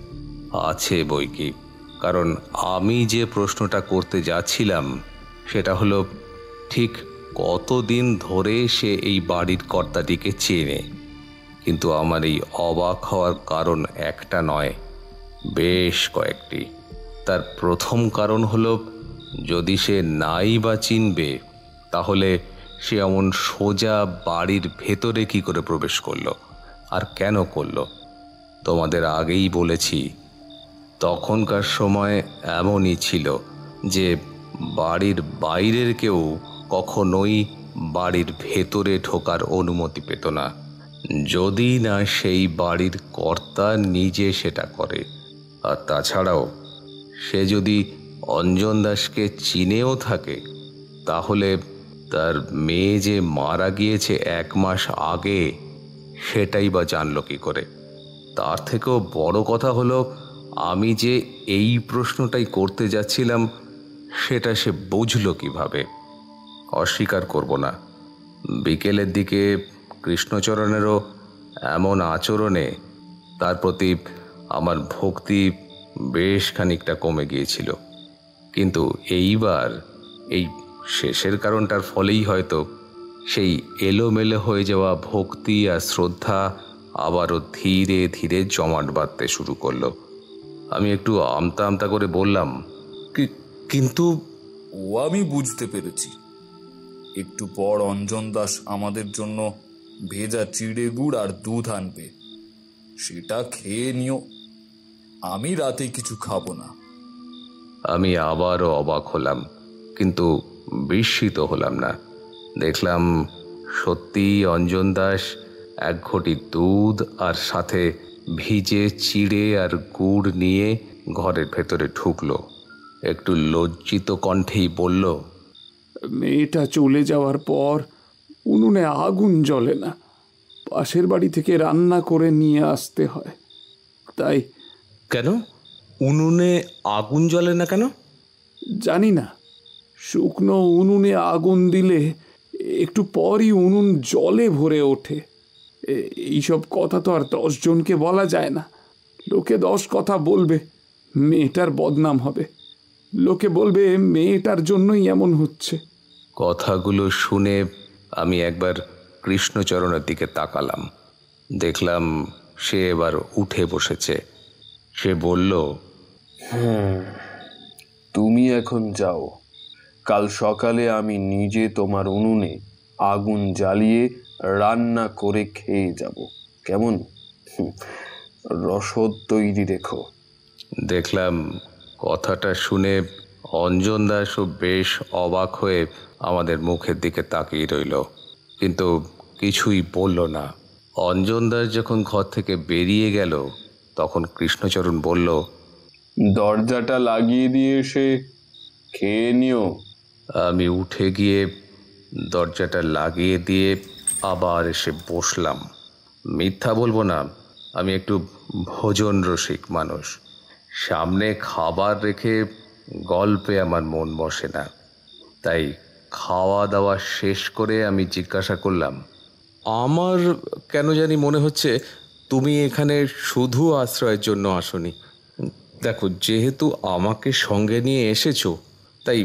আছে বই কি, কারণ আমি যে প্রশ্নটা করতে যাচ্ছিলাম সেটা হলো, ঠিক কতদিন ধরে সে এই বাড়ির কর্তাটিকে চেনে। কিন্তু আমার এই অবাক হওয়ার কারণ একটা নয়, বেশ কয়েকটি। তার প্রথম কারণ হলো, যদি সে নাই বা চিনবে, তাহলে সে এমন সোজা বাড়ির ভেতরে কি করে প্রবেশ করলো, আর কেন করলো? তোমাদের আগেই বলেছি, তখনকার সময় এমনই ছিল যে বাড়ির বাইরের কেউ কখনোই বাড়ির ভেতরে ঢোকার অনুমতি পেত না, যদি না সেই বাড়ির কর্তা নিজে সেটা করে। আর তাছাড়াও সে যদি অঞ্জন দাসকে চিনেও থাকে, তাহলে তার মেয়ে যে মারা গিয়েছে 1 মাস আগে, সেটাই বা জানলো কি করে? তার থেকেও বড় কথা হলো, আমি যে এই প্রশ্নটাই করতে যাচ্ছিলাম সেটা সে বুঝলো কিভাবে? অস্বীকার করব না, বিকেলের দিকে কৃষ্ণচরণেরও এমন আচরণে তার প্রতি আমার ভক্তি বেশ খানিকটা কমে গিয়েছিল। কিন্তু এইবার এই শেষের কারণটার ফলেই হয়তো সেই এলোমেলো হয়ে যাওয়া ভক্তি আর শ্রদ্ধা আবারও ধীরে ধীরে জমাট বাঁধতে শুরু করলো। আমি একটু আমতা আমতা করে বললাম, কিন্তু ও আমি বুঝতে পেরেছি। একটু পর অঞ্জন দাস আমাদের জন্য ভেজা চিড়ে গুড় আর দুধ আনবে, সেটা খেয়ে নিও। আমি রাতে কিছু খাবো না। আমি আবারও অবাক হলাম, কিন্তু বিস্মিত হলাম না। দেখলাম সত্যি অঞ্জন দাস 1 ঘটি দুধ আর সাথে ভিজে চিড়ে আর গুড় নিয়ে ঘরের ভেতরে ঢুকলো। একটু লজ্জিত কণ্ঠেই বলল, মেয়েটা চলে যাওয়ার পর উনুনে আগুন জ্বলে না, পাশের বাড়ি থেকে রান্না করে নিয়ে আসতে হয়। তাই। কেন উনুনে আগুন জ্বলে না কেন? জানি না, শুকনো উনুনে আগুন দিলে একটু পরই উনুন জলে ভরে ওঠে। এইসব কথা তো আর 10 জনকে বলা যায় না। লোকে 10 কথা বলবে, মেয়েটার বদনাম হবে। লোকে বলবে মেয়েটার জন্যই এমন হচ্ছে। কথাগুলো শুনে আমি একবার কৃষ্ণচরণের দিকে তাকালাম। দেখলাম সে এবার উঠে বসেছে। সে বলল, তুমি এখন যাও, কাল সকালে আমি নিজে তোমার উনুনে আগুন জ্বালিয়ে রান্না করে খেয়ে যাব, কেমন? রসদ তৈরি রেখো। দেখলাম কথাটা শুনে অঞ্জন দাসও বেশ অবাক হয়ে আমাদের মুখের দিকে তাকিয়ে রইল, কিন্তু কিছুই বলল না। অঞ্জন দাস যখন ঘর থেকে বেরিয়ে গেল, তখন কৃষ্ণচরণ বলল, দরজাটা লাগিয়ে দিয়ে এসে খেয়ে নিও। আমি উঠে গিয়ে দরজাটা লাগিয়ে দিয়ে আবার এসে বসলাম। মিথ্যা বলবো না, আমি একটু ভোজন রসিক মানুষ। সামনে খাবার রেখে গল্পে আমার মন বসে না। তাই খাওয়া দাওয়া শেষ করে আমি জিজ্ঞাসা করলাম, আমার কেন জানি মনে হচ্ছে তুমি এখানে শুধু আশ্রয়ের জন্য আসোনি। দেখো, যেহেতু আমাকে সঙ্গে নিয়ে এসেছো, তাই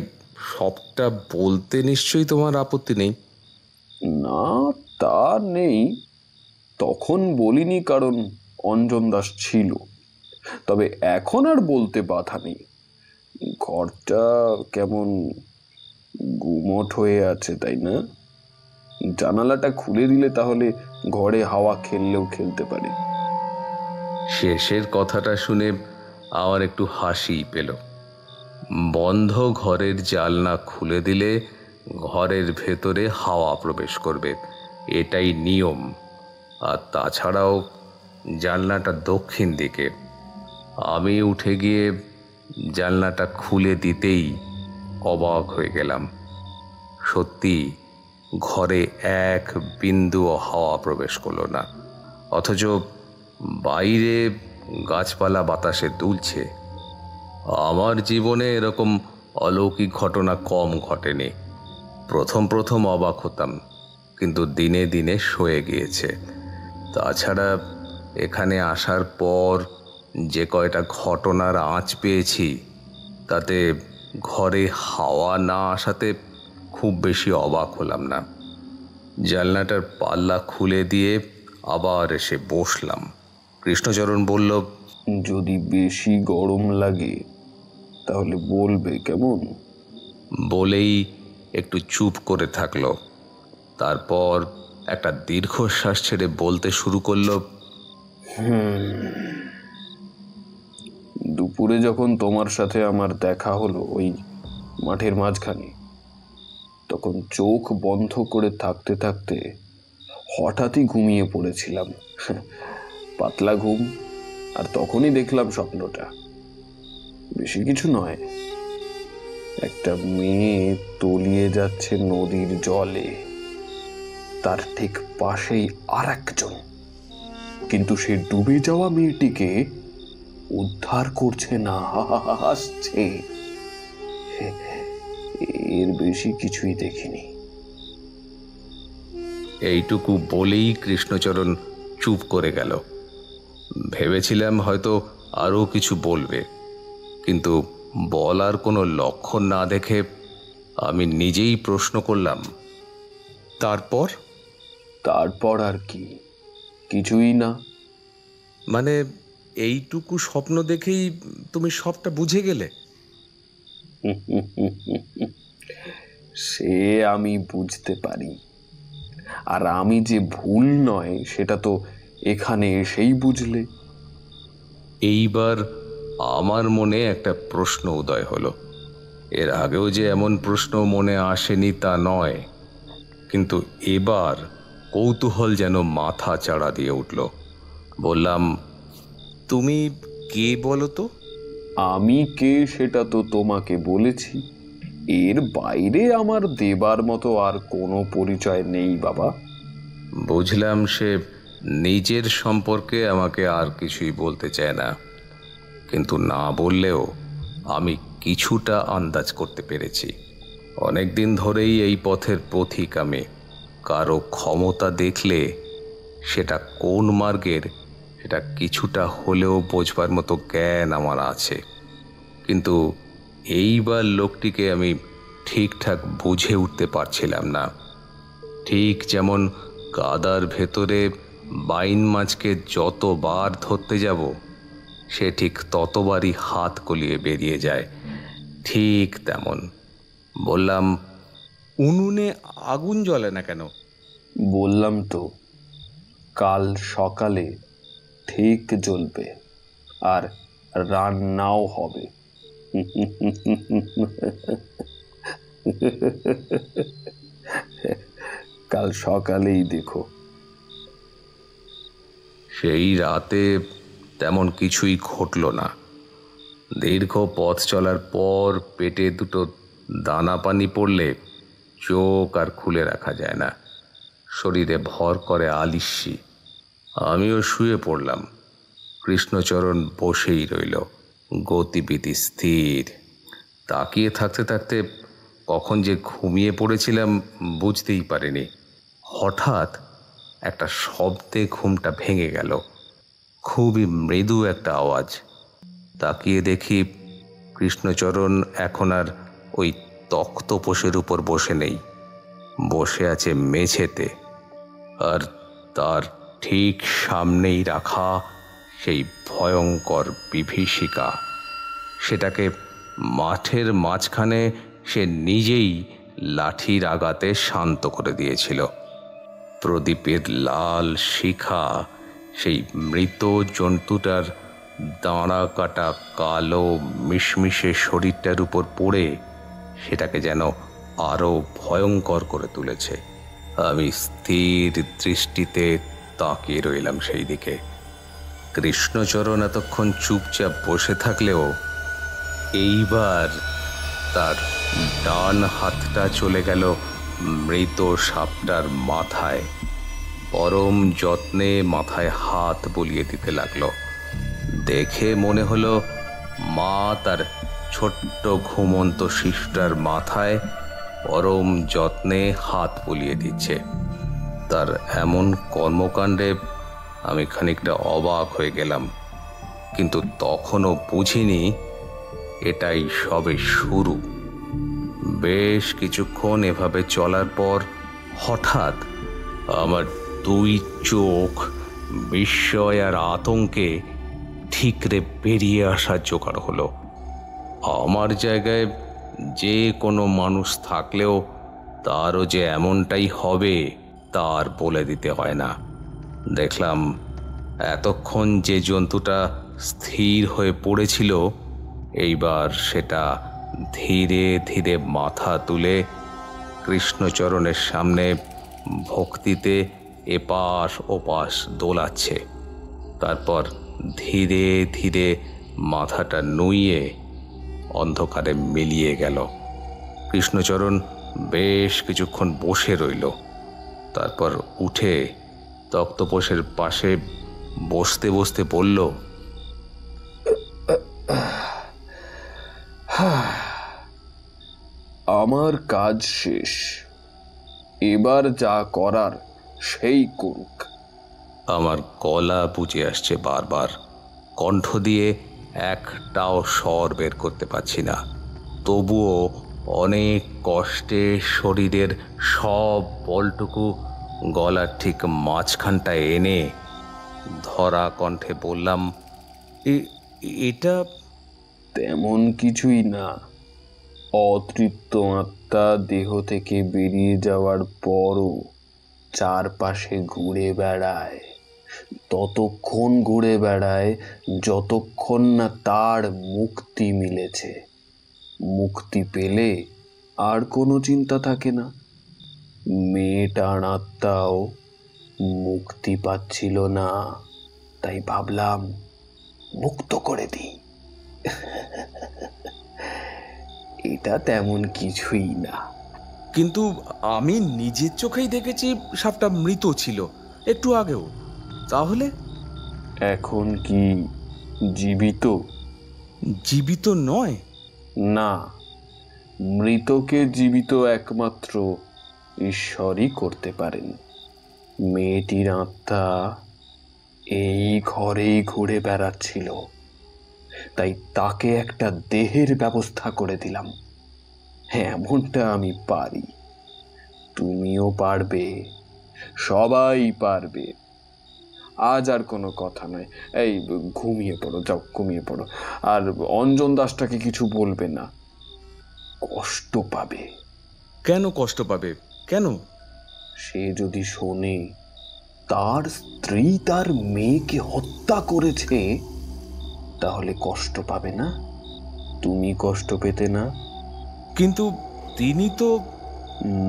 সবটা বলতে নিশ্চয়ই তোমার আপত্তি নেই? না, তা নেই। তখন বলিনি কারণ অঞ্জন দাস ছিল, তবে এখন আর বলতে বাধা নেই। ঘরটা কেমন গুমোট হয়ে আছে, তাই না? জানালাটা খুলে দিলে তাহলে ঘরে হাওয়া খেললেও খেলতে পারে। শেষের কথাটা শুনে আমার একটু হাসি পেল। বন্ধ ঘরের জানলা খুলে দিলে ঘরের ভেতরে হাওয়া প্রবেশ করবে, এটাই নিয়ম। আর তাছাড়াও জানলাটা দক্ষিণ দিকে। আমি উঠে গিয়ে জানলাটা খুলে দিতেই অবাক হয়ে গেলাম। সত্যি ঘরে 1 বিন্দুও হাওয়া প্রবেশ করলো না, অথচ বাইরে গাছপালা বাতাসে দুলছে। আমার জীবনে এরকম অলৌকিক ঘটনা কম ঘটেনি। প্রথম অবাক হতাম, কিন্তু দিনে দিনে সয়ে গিয়েছে। তাছাড়া এখানে আসার পর যে কয়টা ঘটনার আঁচ পেয়েছি, তাতে ঘরে হাওয়া না আসাতে খুব বেশি অবাক হলাম না। জানলাটার পাল্লা খুলে দিয়ে আবার এসে বসলাম। কৃষ্ণচরণ বলল, যদি বেশি গরম লাগে তাহলে বলবে, কেমন? বলেই একটু চুপ করে থাকলো। তারপর একটা দীর্ঘশ্বাস ছেড়ে বলতে শুরু করলো, দুপুরে যখন তোমার সাথে আমার দেখা হলো ওই মাঠের মাঝখানে, তখন চোখ বন্ধ করে থাকতে থাকতে হঠাৎই ঘুমিয়ে পড়েছিলাম। পাতলা ঘুম, আর তখনই দেখলাম স্বপ্নটা। বেশি কিছু নয়, একটা মেয়ে তলিয়ে যাচ্ছে নদীর জলে, তার ঠিক পাশেই আর একজন, কিন্তু সে ডুবে যাওয়া মেয়েটিকে উদ্ধার করছে না, হাসছে। এর বেশি কিছুই দেখিনি। এইটুকু বলেই কৃষ্ণচরণ চুপ করে গেল। ভেবেছিলাম হয়তো আরও কিছু বলবে, কিন্তু বলার কোনো লক্ষণ না দেখে আমি নিজেই প্রশ্ন করলাম, তারপর? তারপর আর কি, কিছুই না। মানে এইটুকু স্বপ্ন দেখেই তুমি সবটা বুঝে গেলে? সে আমি বুঝতে পারি, আর আমি যে ভুল নয় সেটা তো এখানে এসেই বুঝলে। এইবার আমার মনে একটা প্রশ্ন উদয় হলো। এর আগেও যে এমন প্রশ্ন মনে আসেনি তা নয়, কিন্তু এবার কৌতূহল যেন মাথা চাড়া দিয়ে উঠল। বললাম, তুমি কে বলো তো? আমি কে সেটা তো তোমাকে বলেছি। এর বাইরে আমার দেবার মতো আর কোনো পরিচয় নেই বাবা। বুঝলাম সে নিজের সম্পর্কে আমাকে আর কিছুই বলতে চায় না, কিন্তু না বললেও আমি কিছুটা আন্দাজ করতে পেরেছি। অনেক দিন ধরেই এই পথের পথিক আমি। কারো ক্ষমতা দেখলে সেটা কোন মার্গের সেটা কিছুটা হলেও বোঝবার মতো জ্ঞান আমার আছে, কিন্তু এইবার লোকটিকে আমি ঠিকঠাক বুঝে উঠতে পারছিলাম না। ঠিক যেমন কাদার ভেতরে বাইন মাছকে যতবার ধরতে যাব সে ঠিক ততবারই হাত কলিয়ে বেরিয়ে যায়, ঠিক তেমন। বললাম, উনুনে আগুন জ্বলে না কেন? বললাম তো, কাল সকালে ঠিক জ্বলবে, আর রান্নাও হবে। কাল সকালেই দেখো। সেই রাতে তেমন কিছুই ঘটল না। দীর্ঘ পথ চলার পর পেটে দুটো দানা পানি পড়লে চোখ আর খুলে রাখা যায় না, শরীরে ভর করে আলিস্যি। আমিও শুয়ে পড়লাম। কৃষ্ণচরণ বসেই রইল, গতিবিধি স্থির। তাকিয়ে থাকতে থাকতে কখন যে ঘুমিয়ে পড়েছিলাম বুঝতেই পারিনি। হঠাৎ একটা শব্দে ঘুমটা ভেঙে গেল, খুবই মৃদু একটা আওয়াজ। তাকিয়ে দেখি কৃষ্ণচরণ এখন আর ওই তক্তপোষের উপর বসে নেই, বসে আছে মেঝেতে, আর তার ঠিক সামনেই রাখা সেই ভয়ঙ্কর বিভীষিকা। সেটাকে মাঠের মাঝখানে সে নিজেই লাঠির আঘাতে শান্ত করে দিয়েছিল। প্রদীপের লাল শিখা সেই মৃত জন্তুটার দাঁড়া কাটা কালো মিশমিশে শরীরটার উপর পড়ে সেটাকে যেন আরো ভয়ঙ্কর করে তুলেছে। আমি স্থির দৃষ্টিতে তাকিয়ে রইলাম সেই দিকে। কৃষ্ণচরণ এতক্ষণ চুপচাপ বসে থাকলেও এইবার তার ডান হাতটা চলে গেল মৃত সাপটার মাথায়। পরম যত্নে মাথায় হাত বুলিয়ে দিতে লাগলো। দেখে মনে হলো মা তার ছোট্ট ঘুমন্ত শিশুটার মাথায় পরম যত্নে হাত বুলিয়ে দিচ্ছে। তার এমন কর্মকাণ্ডে আমি খানিকটা অবাক হয়ে গেলাম, কিন্তু তখনও বুঝিনি এটাই সবে শুরু। বেশ কিছুক্ষণ এভাবে চলার পর হঠাৎ আমার দুই চোখ বিস্ময় আর আতঙ্কে ঠিকরে বেরিয়ে আসার জোগাড় হলো। আমার জায়গায় যে কোনো মানুষ থাকলেও তারও যে এমনটাই হবে তার বলে দিতে হয় না। দেখলাম এতক্ষণ যে জন্তুটা স্থির হয়ে পড়েছিল, এইবার সেটা ধীরে ধীরে মাথা তুলে কৃষ্ণচরণের সামনে ভক্তিতে এপাশ ওপাশ দোলাচ্ছে। তারপর ধীরে ধীরে মাথাটা নুইয়ে অন্ধকারে মিলিয়ে গেল। কৃষ্ণচরণ বেশ কিছুক্ষণ বসে রইল, তারপর উঠে তক্তপোষের পাশে বসতে বসতে বলল, আমার কাজ শেষ, এবার যা করার সেই করুক। আমার গলা বুঝে আসছে বারবার, কণ্ঠ দিয়ে একটাও স্বর বের করতে পারছি না। তবুও অনেক কষ্টে শরীরের সব বলটুকু গলার ঠিক মাঝখানটায় এনে ধরা কণ্ঠে বললাম, এটা তেমন কিছুই না। অতৃপ্ত আত্মা দেহ থেকে বেরিয়ে যাওয়ার পরও চারপাশে ঘুরে বেড়ায়, ততক্ষণ ঘুরে বেড়ায় যতক্ষণ না তার মুক্তি মিলেছে। মুক্তি পেলে আর কোনো চিন্তা থাকে না। মেয়েটার আত্মাও মুক্তি পাচ্ছিল না, তাই ভাবলাম মুক্ত করে দিই। এটা তেমন কিছুই না। কিন্তু আমি নিজের চোখেই দেখেছি সাপটা মৃত ছিল একটু আগেও। তাহলে এখন কি জীবিত? জীবিত নয়? না, মৃতকে জীবিত একমাত্র ঈশ্বরই করতে পারেন। মেয়েটির আত্মা এই ঘরেই ঘুরে বেড়াচ্ছিল, তাই তাকে একটা দেহের ব্যবস্থা করে দিলাম। এমনটা আমি পারি, তুমিও পারবে, সবাই পারবে। আজ আর কোনো কথা নয়, এই ঘুমিয়ে পড়ো, যাও ঘুমিয়ে পড়ো। আর অঞ্জন দাসটাকে কিছু বলবে না, কষ্ট পাবে। কেন কষ্ট পাবে? কেন? সে যদি শোনে তার স্ত্রী তার মেয়েকে হত্যা করেছে, তাহলে কষ্ট পাবে না? তুমি কষ্ট পেতে না? কিন্তু তিনি তো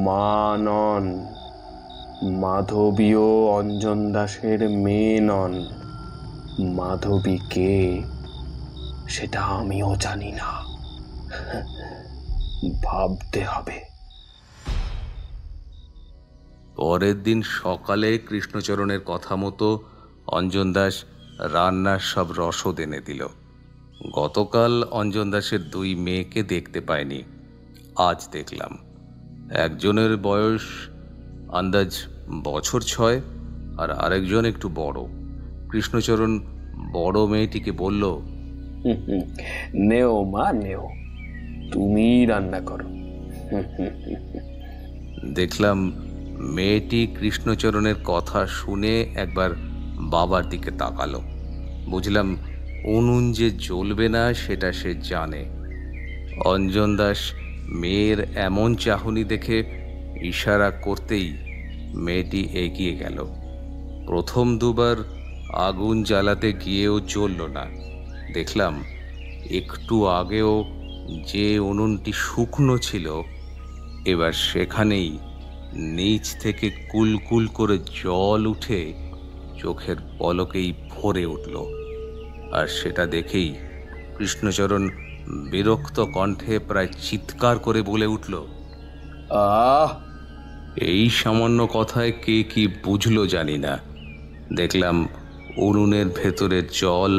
মা নন, মাধবীও অঞ্জন দাসের মেয়ে নন। মাধবী কে সেটা আমিও জানি না, ভাবতে হবে। পরের দিন সকালে কৃষ্ণচরণের কথা মতো অঞ্জন দাস রান্নার সব রসদ এনে দিল। গতকাল অঞ্জন দাসের দুই মেয়েকে দেখতে পাইনি, আজ দেখলাম। একজনের বয়স আন্দাজ বছর 6 আর আরেকজন একটু বড়। কৃষ্ণচরণ বড় মেয়েটিকে বলল, নেও মা নেও, তুমি রান্না করো। দেখলাম মেয়েটি কৃষ্ণচরণের কথা শুনে একবার বাবার দিকে তাকালো। বুঝলাম উনুন যে জ্বলবে না সেটা সে জানে। অঞ্জন দাস মেয়ের এমন চাহনি দেখে ইশারা করতেই মেয়েটি এগিয়ে গেল। প্রথম দুবার আগুন জ্বালাতে গিয়েও জ্বলল না। দেখলাম একটু আগেও যে উনুনটি শুকনো ছিল, এবার সেখানেই নিচ থেকে কুলকুল করে জল উঠে চোখের পলকেই ভরে উঠল। আর সেটা দেখেই কৃষ্ণচরণ বিরক্ত কণ্ঠে প্রায় চিৎকার করে বলে উঠল, আহ! এই সামান্য কথায় কে কি বুঝলো জানি না। দেখলাম উনুনের ভেতরের জল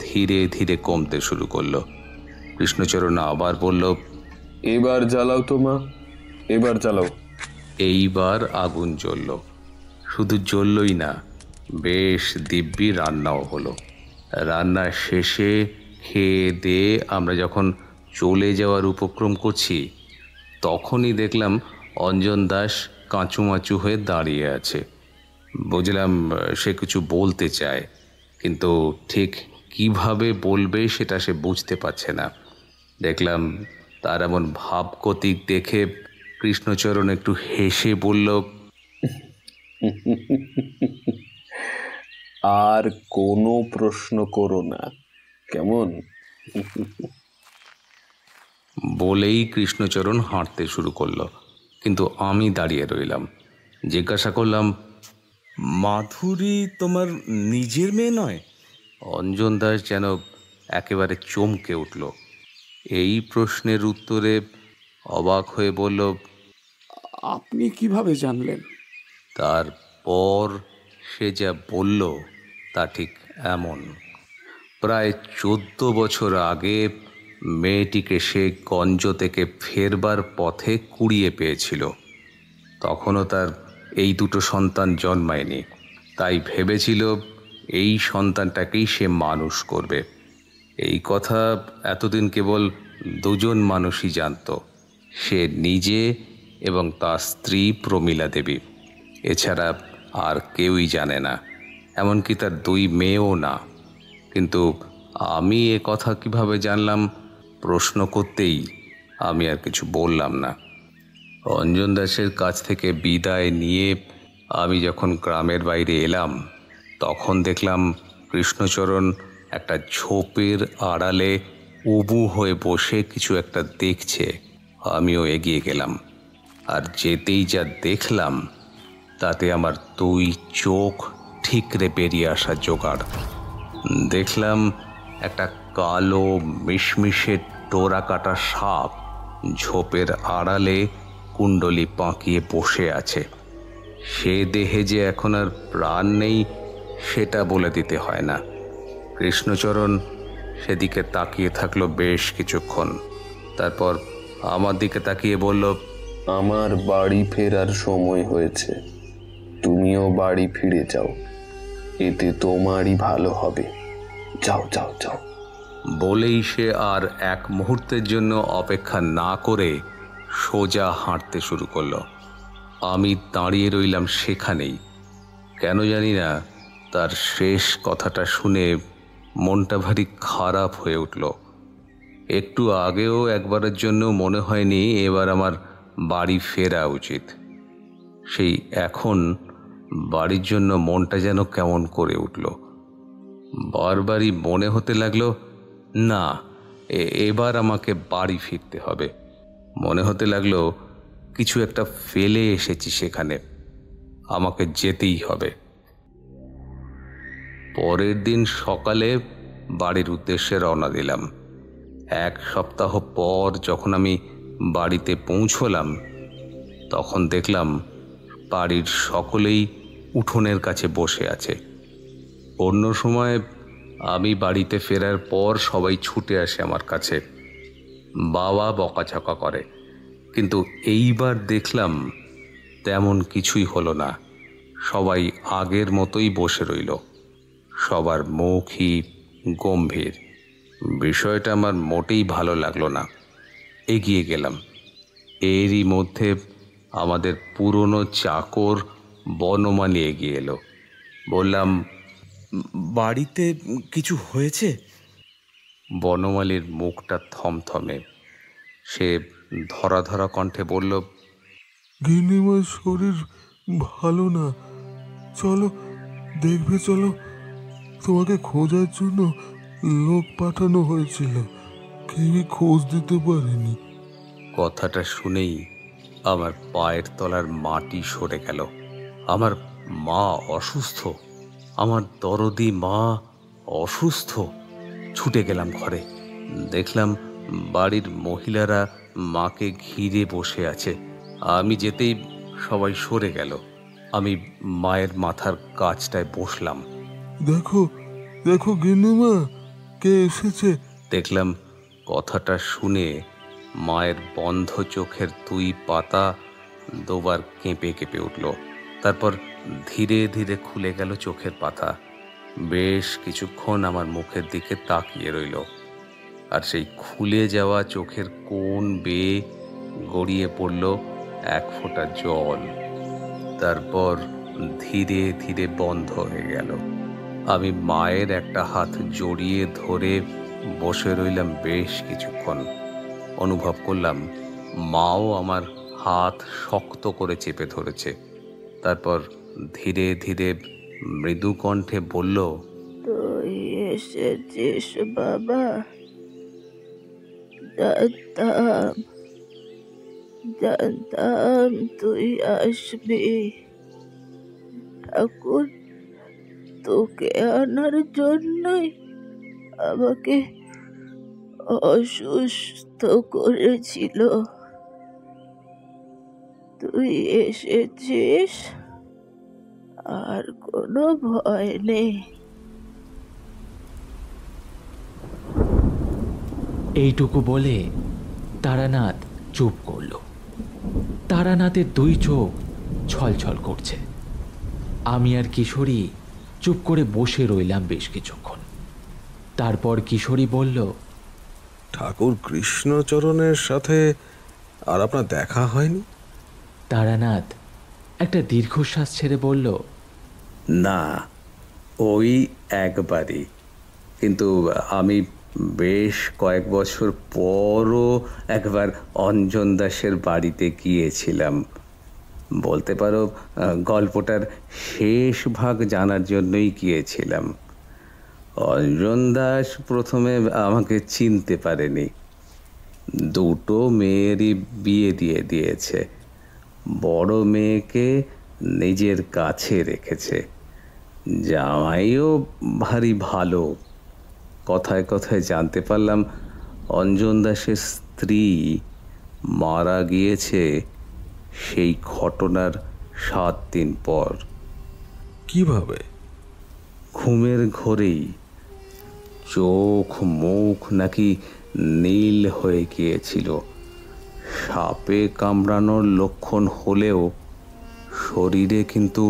ধীরে ধীরে কমতে শুরু করলো। কৃষ্ণচরণ আবার বলল, এবার জ্বালাও তো মা, এবার জ্বালাও। এইবার আগুন জ্বলল। শুধু জ্বললই না, বেশ দিব্যি রান্নাও হলো। রান্না শেষে খেয়ে দিয়ে আমরা যখন চলে যাওয়ার উপক্রম করছি, তখনই দেখলাম অঞ্জন দাস কাঁচুমাচু হয়ে দাঁড়িয়ে আছে। বুঝলাম সে কিছু বলতে চায়, কিন্তু ঠিক কিভাবে বলবে সেটা সে বুঝতে পারছে না। দেখলাম তার এমন ভাবগতিক দেখে কৃষ্ণচরণ একটু হেসে বলল, আর কোনো প্রশ্ন করো না, কেমন? বলেই কৃষ্ণচরণ হাঁটতে শুরু করলো, কিন্তু আমি দাঁড়িয়ে রইলাম। জিজ্ঞাসা করলাম, মাধুরী তোমার নিজের মেয়ে নয়? অঞ্জন দাস যেন একেবারে চমকে উঠল। এই প্রশ্নের উত্তরে অবাক হয়ে বলল, আপনি কিভাবে জানলেন? তারপর সে যা বলল তা ঠিক এমন। প্রায় 14 বছর আগে মেয়েটিকে সে গঞ্জ থেকে ফেরবার পথে কুড়িয়ে পেয়েছিল। তখনও তার এই দুটো সন্তান জন্মায়নি, তাই ভেবেছিল এই সন্তানটাকেই সে মানুষ করবে। এই কথা এতদিন কেবল দুজন মানুষই জানত, সে নিজে এবং তার স্ত্রী প্রমীলা দেবী। এছাড়া আর কেউই জানে না, এমনকি তার 2 মেয়েও না। কিন্তু আমি এ কথা কিভাবে জানলাম প্রশ্ন করতেই আমি আর কিছু বললাম না। অঞ্জন দাসের কাছ থেকে বিদায় নিয়ে আমি যখন গ্রামের বাইরে এলাম, তখন দেখলাম কৃষ্ণচরণ একটা ঝোপের আড়ালে উবু হয়ে বসে কিছু একটা দেখছে। আমিও এগিয়ে গেলাম, আর যেতেই যা দেখলাম তাতে আমার 2 চোখ ঠিকরে বেরিয়ে আসা জোগাড়। দেখলাম একটা কালো মিশমিশে টোরা কাটা সাপ ঝোপের আড়ালে কুণ্ডলি পাকিয়ে বসে আছে। সে দেহে যে এখন আর প্রাণ নেই সেটা বলে দিতে হয় না। কৃষ্ণচরণ সেদিকে তাকিয়ে থাকলো বেশ কিছুক্ষণ, তারপর আমার দিকে তাকিয়ে বলল, আমার বাড়ি ফেরার সময় হয়েছে, তুমিও বাড়ি ফিরে যাও, এতে তোমারই ভালো হবে। যাও যাও যাও। বলেই সে আর এক মুহূর্তের জন্য অপেক্ষা না করে সোজা হাঁটতে শুরু করলো। আমি দাঁড়িয়ে রইলাম সেখানেই। কেন জানি না, তার শেষ কথাটা শুনে মনটা ভারী খারাপ হয়ে উঠল। একটু আগেও একবারের জন্য মনে হয়নি এবার আমার বাড়ি ফেরা উচিত। সেই এখন বাড়ির জন্য মনটা যেন কেমন করে উঠল। বারবারই মনে হতে লাগলো, না, এবার আমাকে বাড়ি ফিরতে হবে। মনে হতে লাগলো কিছু একটা ফেলে এসেছি সেখানে, আমাকে যেতেই হবে। পরের দিন সকালে বাড়ির উদ্দেশ্যে রওনা দিলাম। 1 সপ্তাহ পর যখন আমি বাড়িতে পৌঁছলাম, তখন দেখলাম বাড়ির সকলেই উঠোনের কাছে বসে আছে। অন্য সময় আমি বাড়িতে ফেরার পর সবাই ছুটে আসে আমার কাছে, বাবা বকাঝকা করে, কিন্তু এইবার দেখলাম তেমন কিছুই হলো না। সবাই আগের মতোই বসে রইল, সবার মুখই গম্ভীর। বিষয়টা আমার মোটেই ভালো লাগলো না। এগিয়ে গেলাম। এরই মধ্যে আমাদের পুরনো চাকর বনমালী এগিয়ে এলো। বললাম, বাড়িতে কিছু হয়েছে? বনমালীর মুখটা থমথমে। সে ধরা ধরা কণ্ঠে বলল, গিন্নিমার শরীর ভালো না, চলো দেখবে, চলো। তোমাকে খোঁজার জন্য লোক পাঠানো হয়েছিল, কেউই খোঁজ দিতে পারেনি। কথাটা শুনেই আমার পায়ের তলার মাটি সরে গেল। আমার মা অসুস্থ, আমার দরদি মা অসুস্থ। ছুটে গেলাম ঘরে। দেখলাম বাড়ির মহিলারা মাকে ঘিরে বসে আছে। আমি যেতেই সবাই সরে গেল। আমি মায়ের মাথার কাছটায় বসলাম। দেখো দেখো গিন্নিমা, কে এসেছে। দেখলাম কথাটা শুনে মায়ের বন্ধ চোখের 2 পাতা দুবার কেঁপে কেঁপে উঠল। তারপর ধীরে ধীরে খুলে গেল চোখের পাতা। বেশ কিছুক্ষণ আমার মুখের দিকে তাকিয়ে রইল। আর সেই খুলে যাওয়া চোখের কোণ বেয়ে গড়িয়ে পড়ল এক ফোঁটা জল। তারপর ধীরে ধীরে বন্ধ হয়ে গেল। আমি মায়ের একটা হাত জড়িয়ে ধরে বসে রইলাম বেশ কিছুক্ষণ। অনুভব করলাম মাও আমার হাত শক্ত করে চেপে ধরেছে। তারপর ধীরে ধীরে মৃদু কণ্ঠে বলল, তুই এসেছিস বাবা, জানতাম তুই আসবি। ঠাকুর তোকে আনার জন্যই আমাকে অসুস্থ করেছিল। তুই এসেছিস, আর কোনো ভয় নেই। এইটুকু বলে তারানাথ চুপ করল। তারানাথের দুই চোখ ছলছল করছে। আমি আর কিশোরী চুপ করে বসে রইলাম বেশ কিছুক্ষণ। তারপর কিশোরী বলল, ঠাকুর কৃষ্ণচরণের সাথে আর আপনার দেখা হয়নি? তারানাথ একটা দীর্ঘশ্বাস ছেড়ে বলল, না, ওই একবারই। কিন্তু আমি বেশ কয়েক বছর পরও একবার অঞ্জন দাসের বাড়িতে গিয়েছিলাম। বলতে পারো গল্পটার শেষ ভাগ জানার জন্যই গিয়েছিলাম। অঞ্জন দাস প্রথমে আমাকে চিনতে পারেনি। দুটো মেয়েরই বিয়ে দিয়ে দিয়েছে। বড় মেয়েকে নিজের কাছে রেখেছে। জামাইও ভারী ভালো। কথায় কথায় জানতে পারলাম অঞ্জন দাসের স্ত্রী মারা গিয়েছে সেই ঘটনার 7 দিন পর। কিভাবে? ঘুমের ঘোরেই। চোখ মুখ নাকি নীল হয়ে গিয়েছিল। সাপে কামড়ানোর লক্ষণ হলেও শরীরে কিন্তু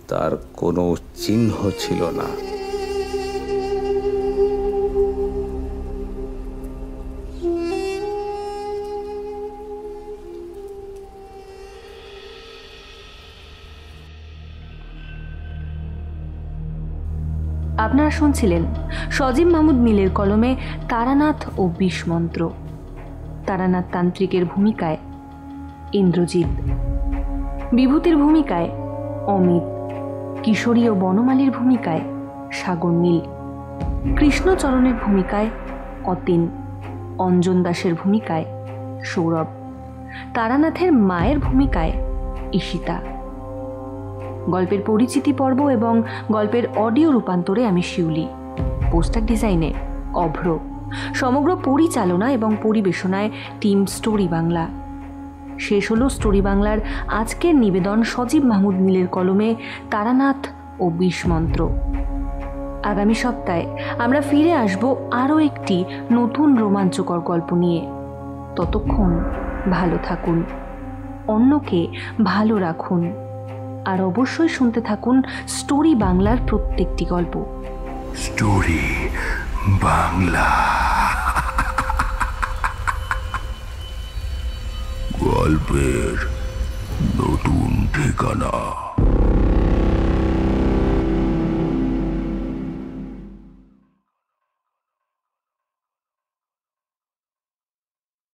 তার কোনো চিহ্ন ছিল না। আপনারা শুনছিলেন সজীব মাহমুদ মিলের কলমে তারানাথ ও বিষমন্ত্র। তারানাথ তান্ত্রিকের ভূমিকায় ইন্দ্রজিৎ, বিভূতির ভূমিকায় অমিত, কিশোরী ও বনমালীর ভূমিকায় সাগর নীল, কৃষ্ণচরণের ভূমিকায় অতীন, অঞ্জন দাসের ভূমিকায় সৌরভ, তারানাথের মায়ের ভূমিকায় ঈশিতা। গল্পের পরিচিতি পর্ব এবং গল্পের অডিও রূপান্তরে আমি শিউলি, পোস্টার ডিজাইনে অভ্র, সমগ্র পরিচালনা এবং পরিবেশনায় টিম স্টোরি বাংলা। শেষ হলো স্টোরি বাংলার আজকের নিবেদন সজীব মাহমুদ মিলের কলমে তারানাথ ও বিষমন্ত্র। আগামী সপ্তাহে আমরা ফিরে আসব আরও একটি নতুন রোমাঞ্চকর গল্প নিয়ে। ততক্ষণ ভালো থাকুন, অন্যকে ভালো রাখুন, আর অবশ্যই শুনতে থাকুন স্টোরি বাংলার প্রত্যেকটি গল্প। স্টোরি বাংলা, গল্পের নতুন ঠিকানা।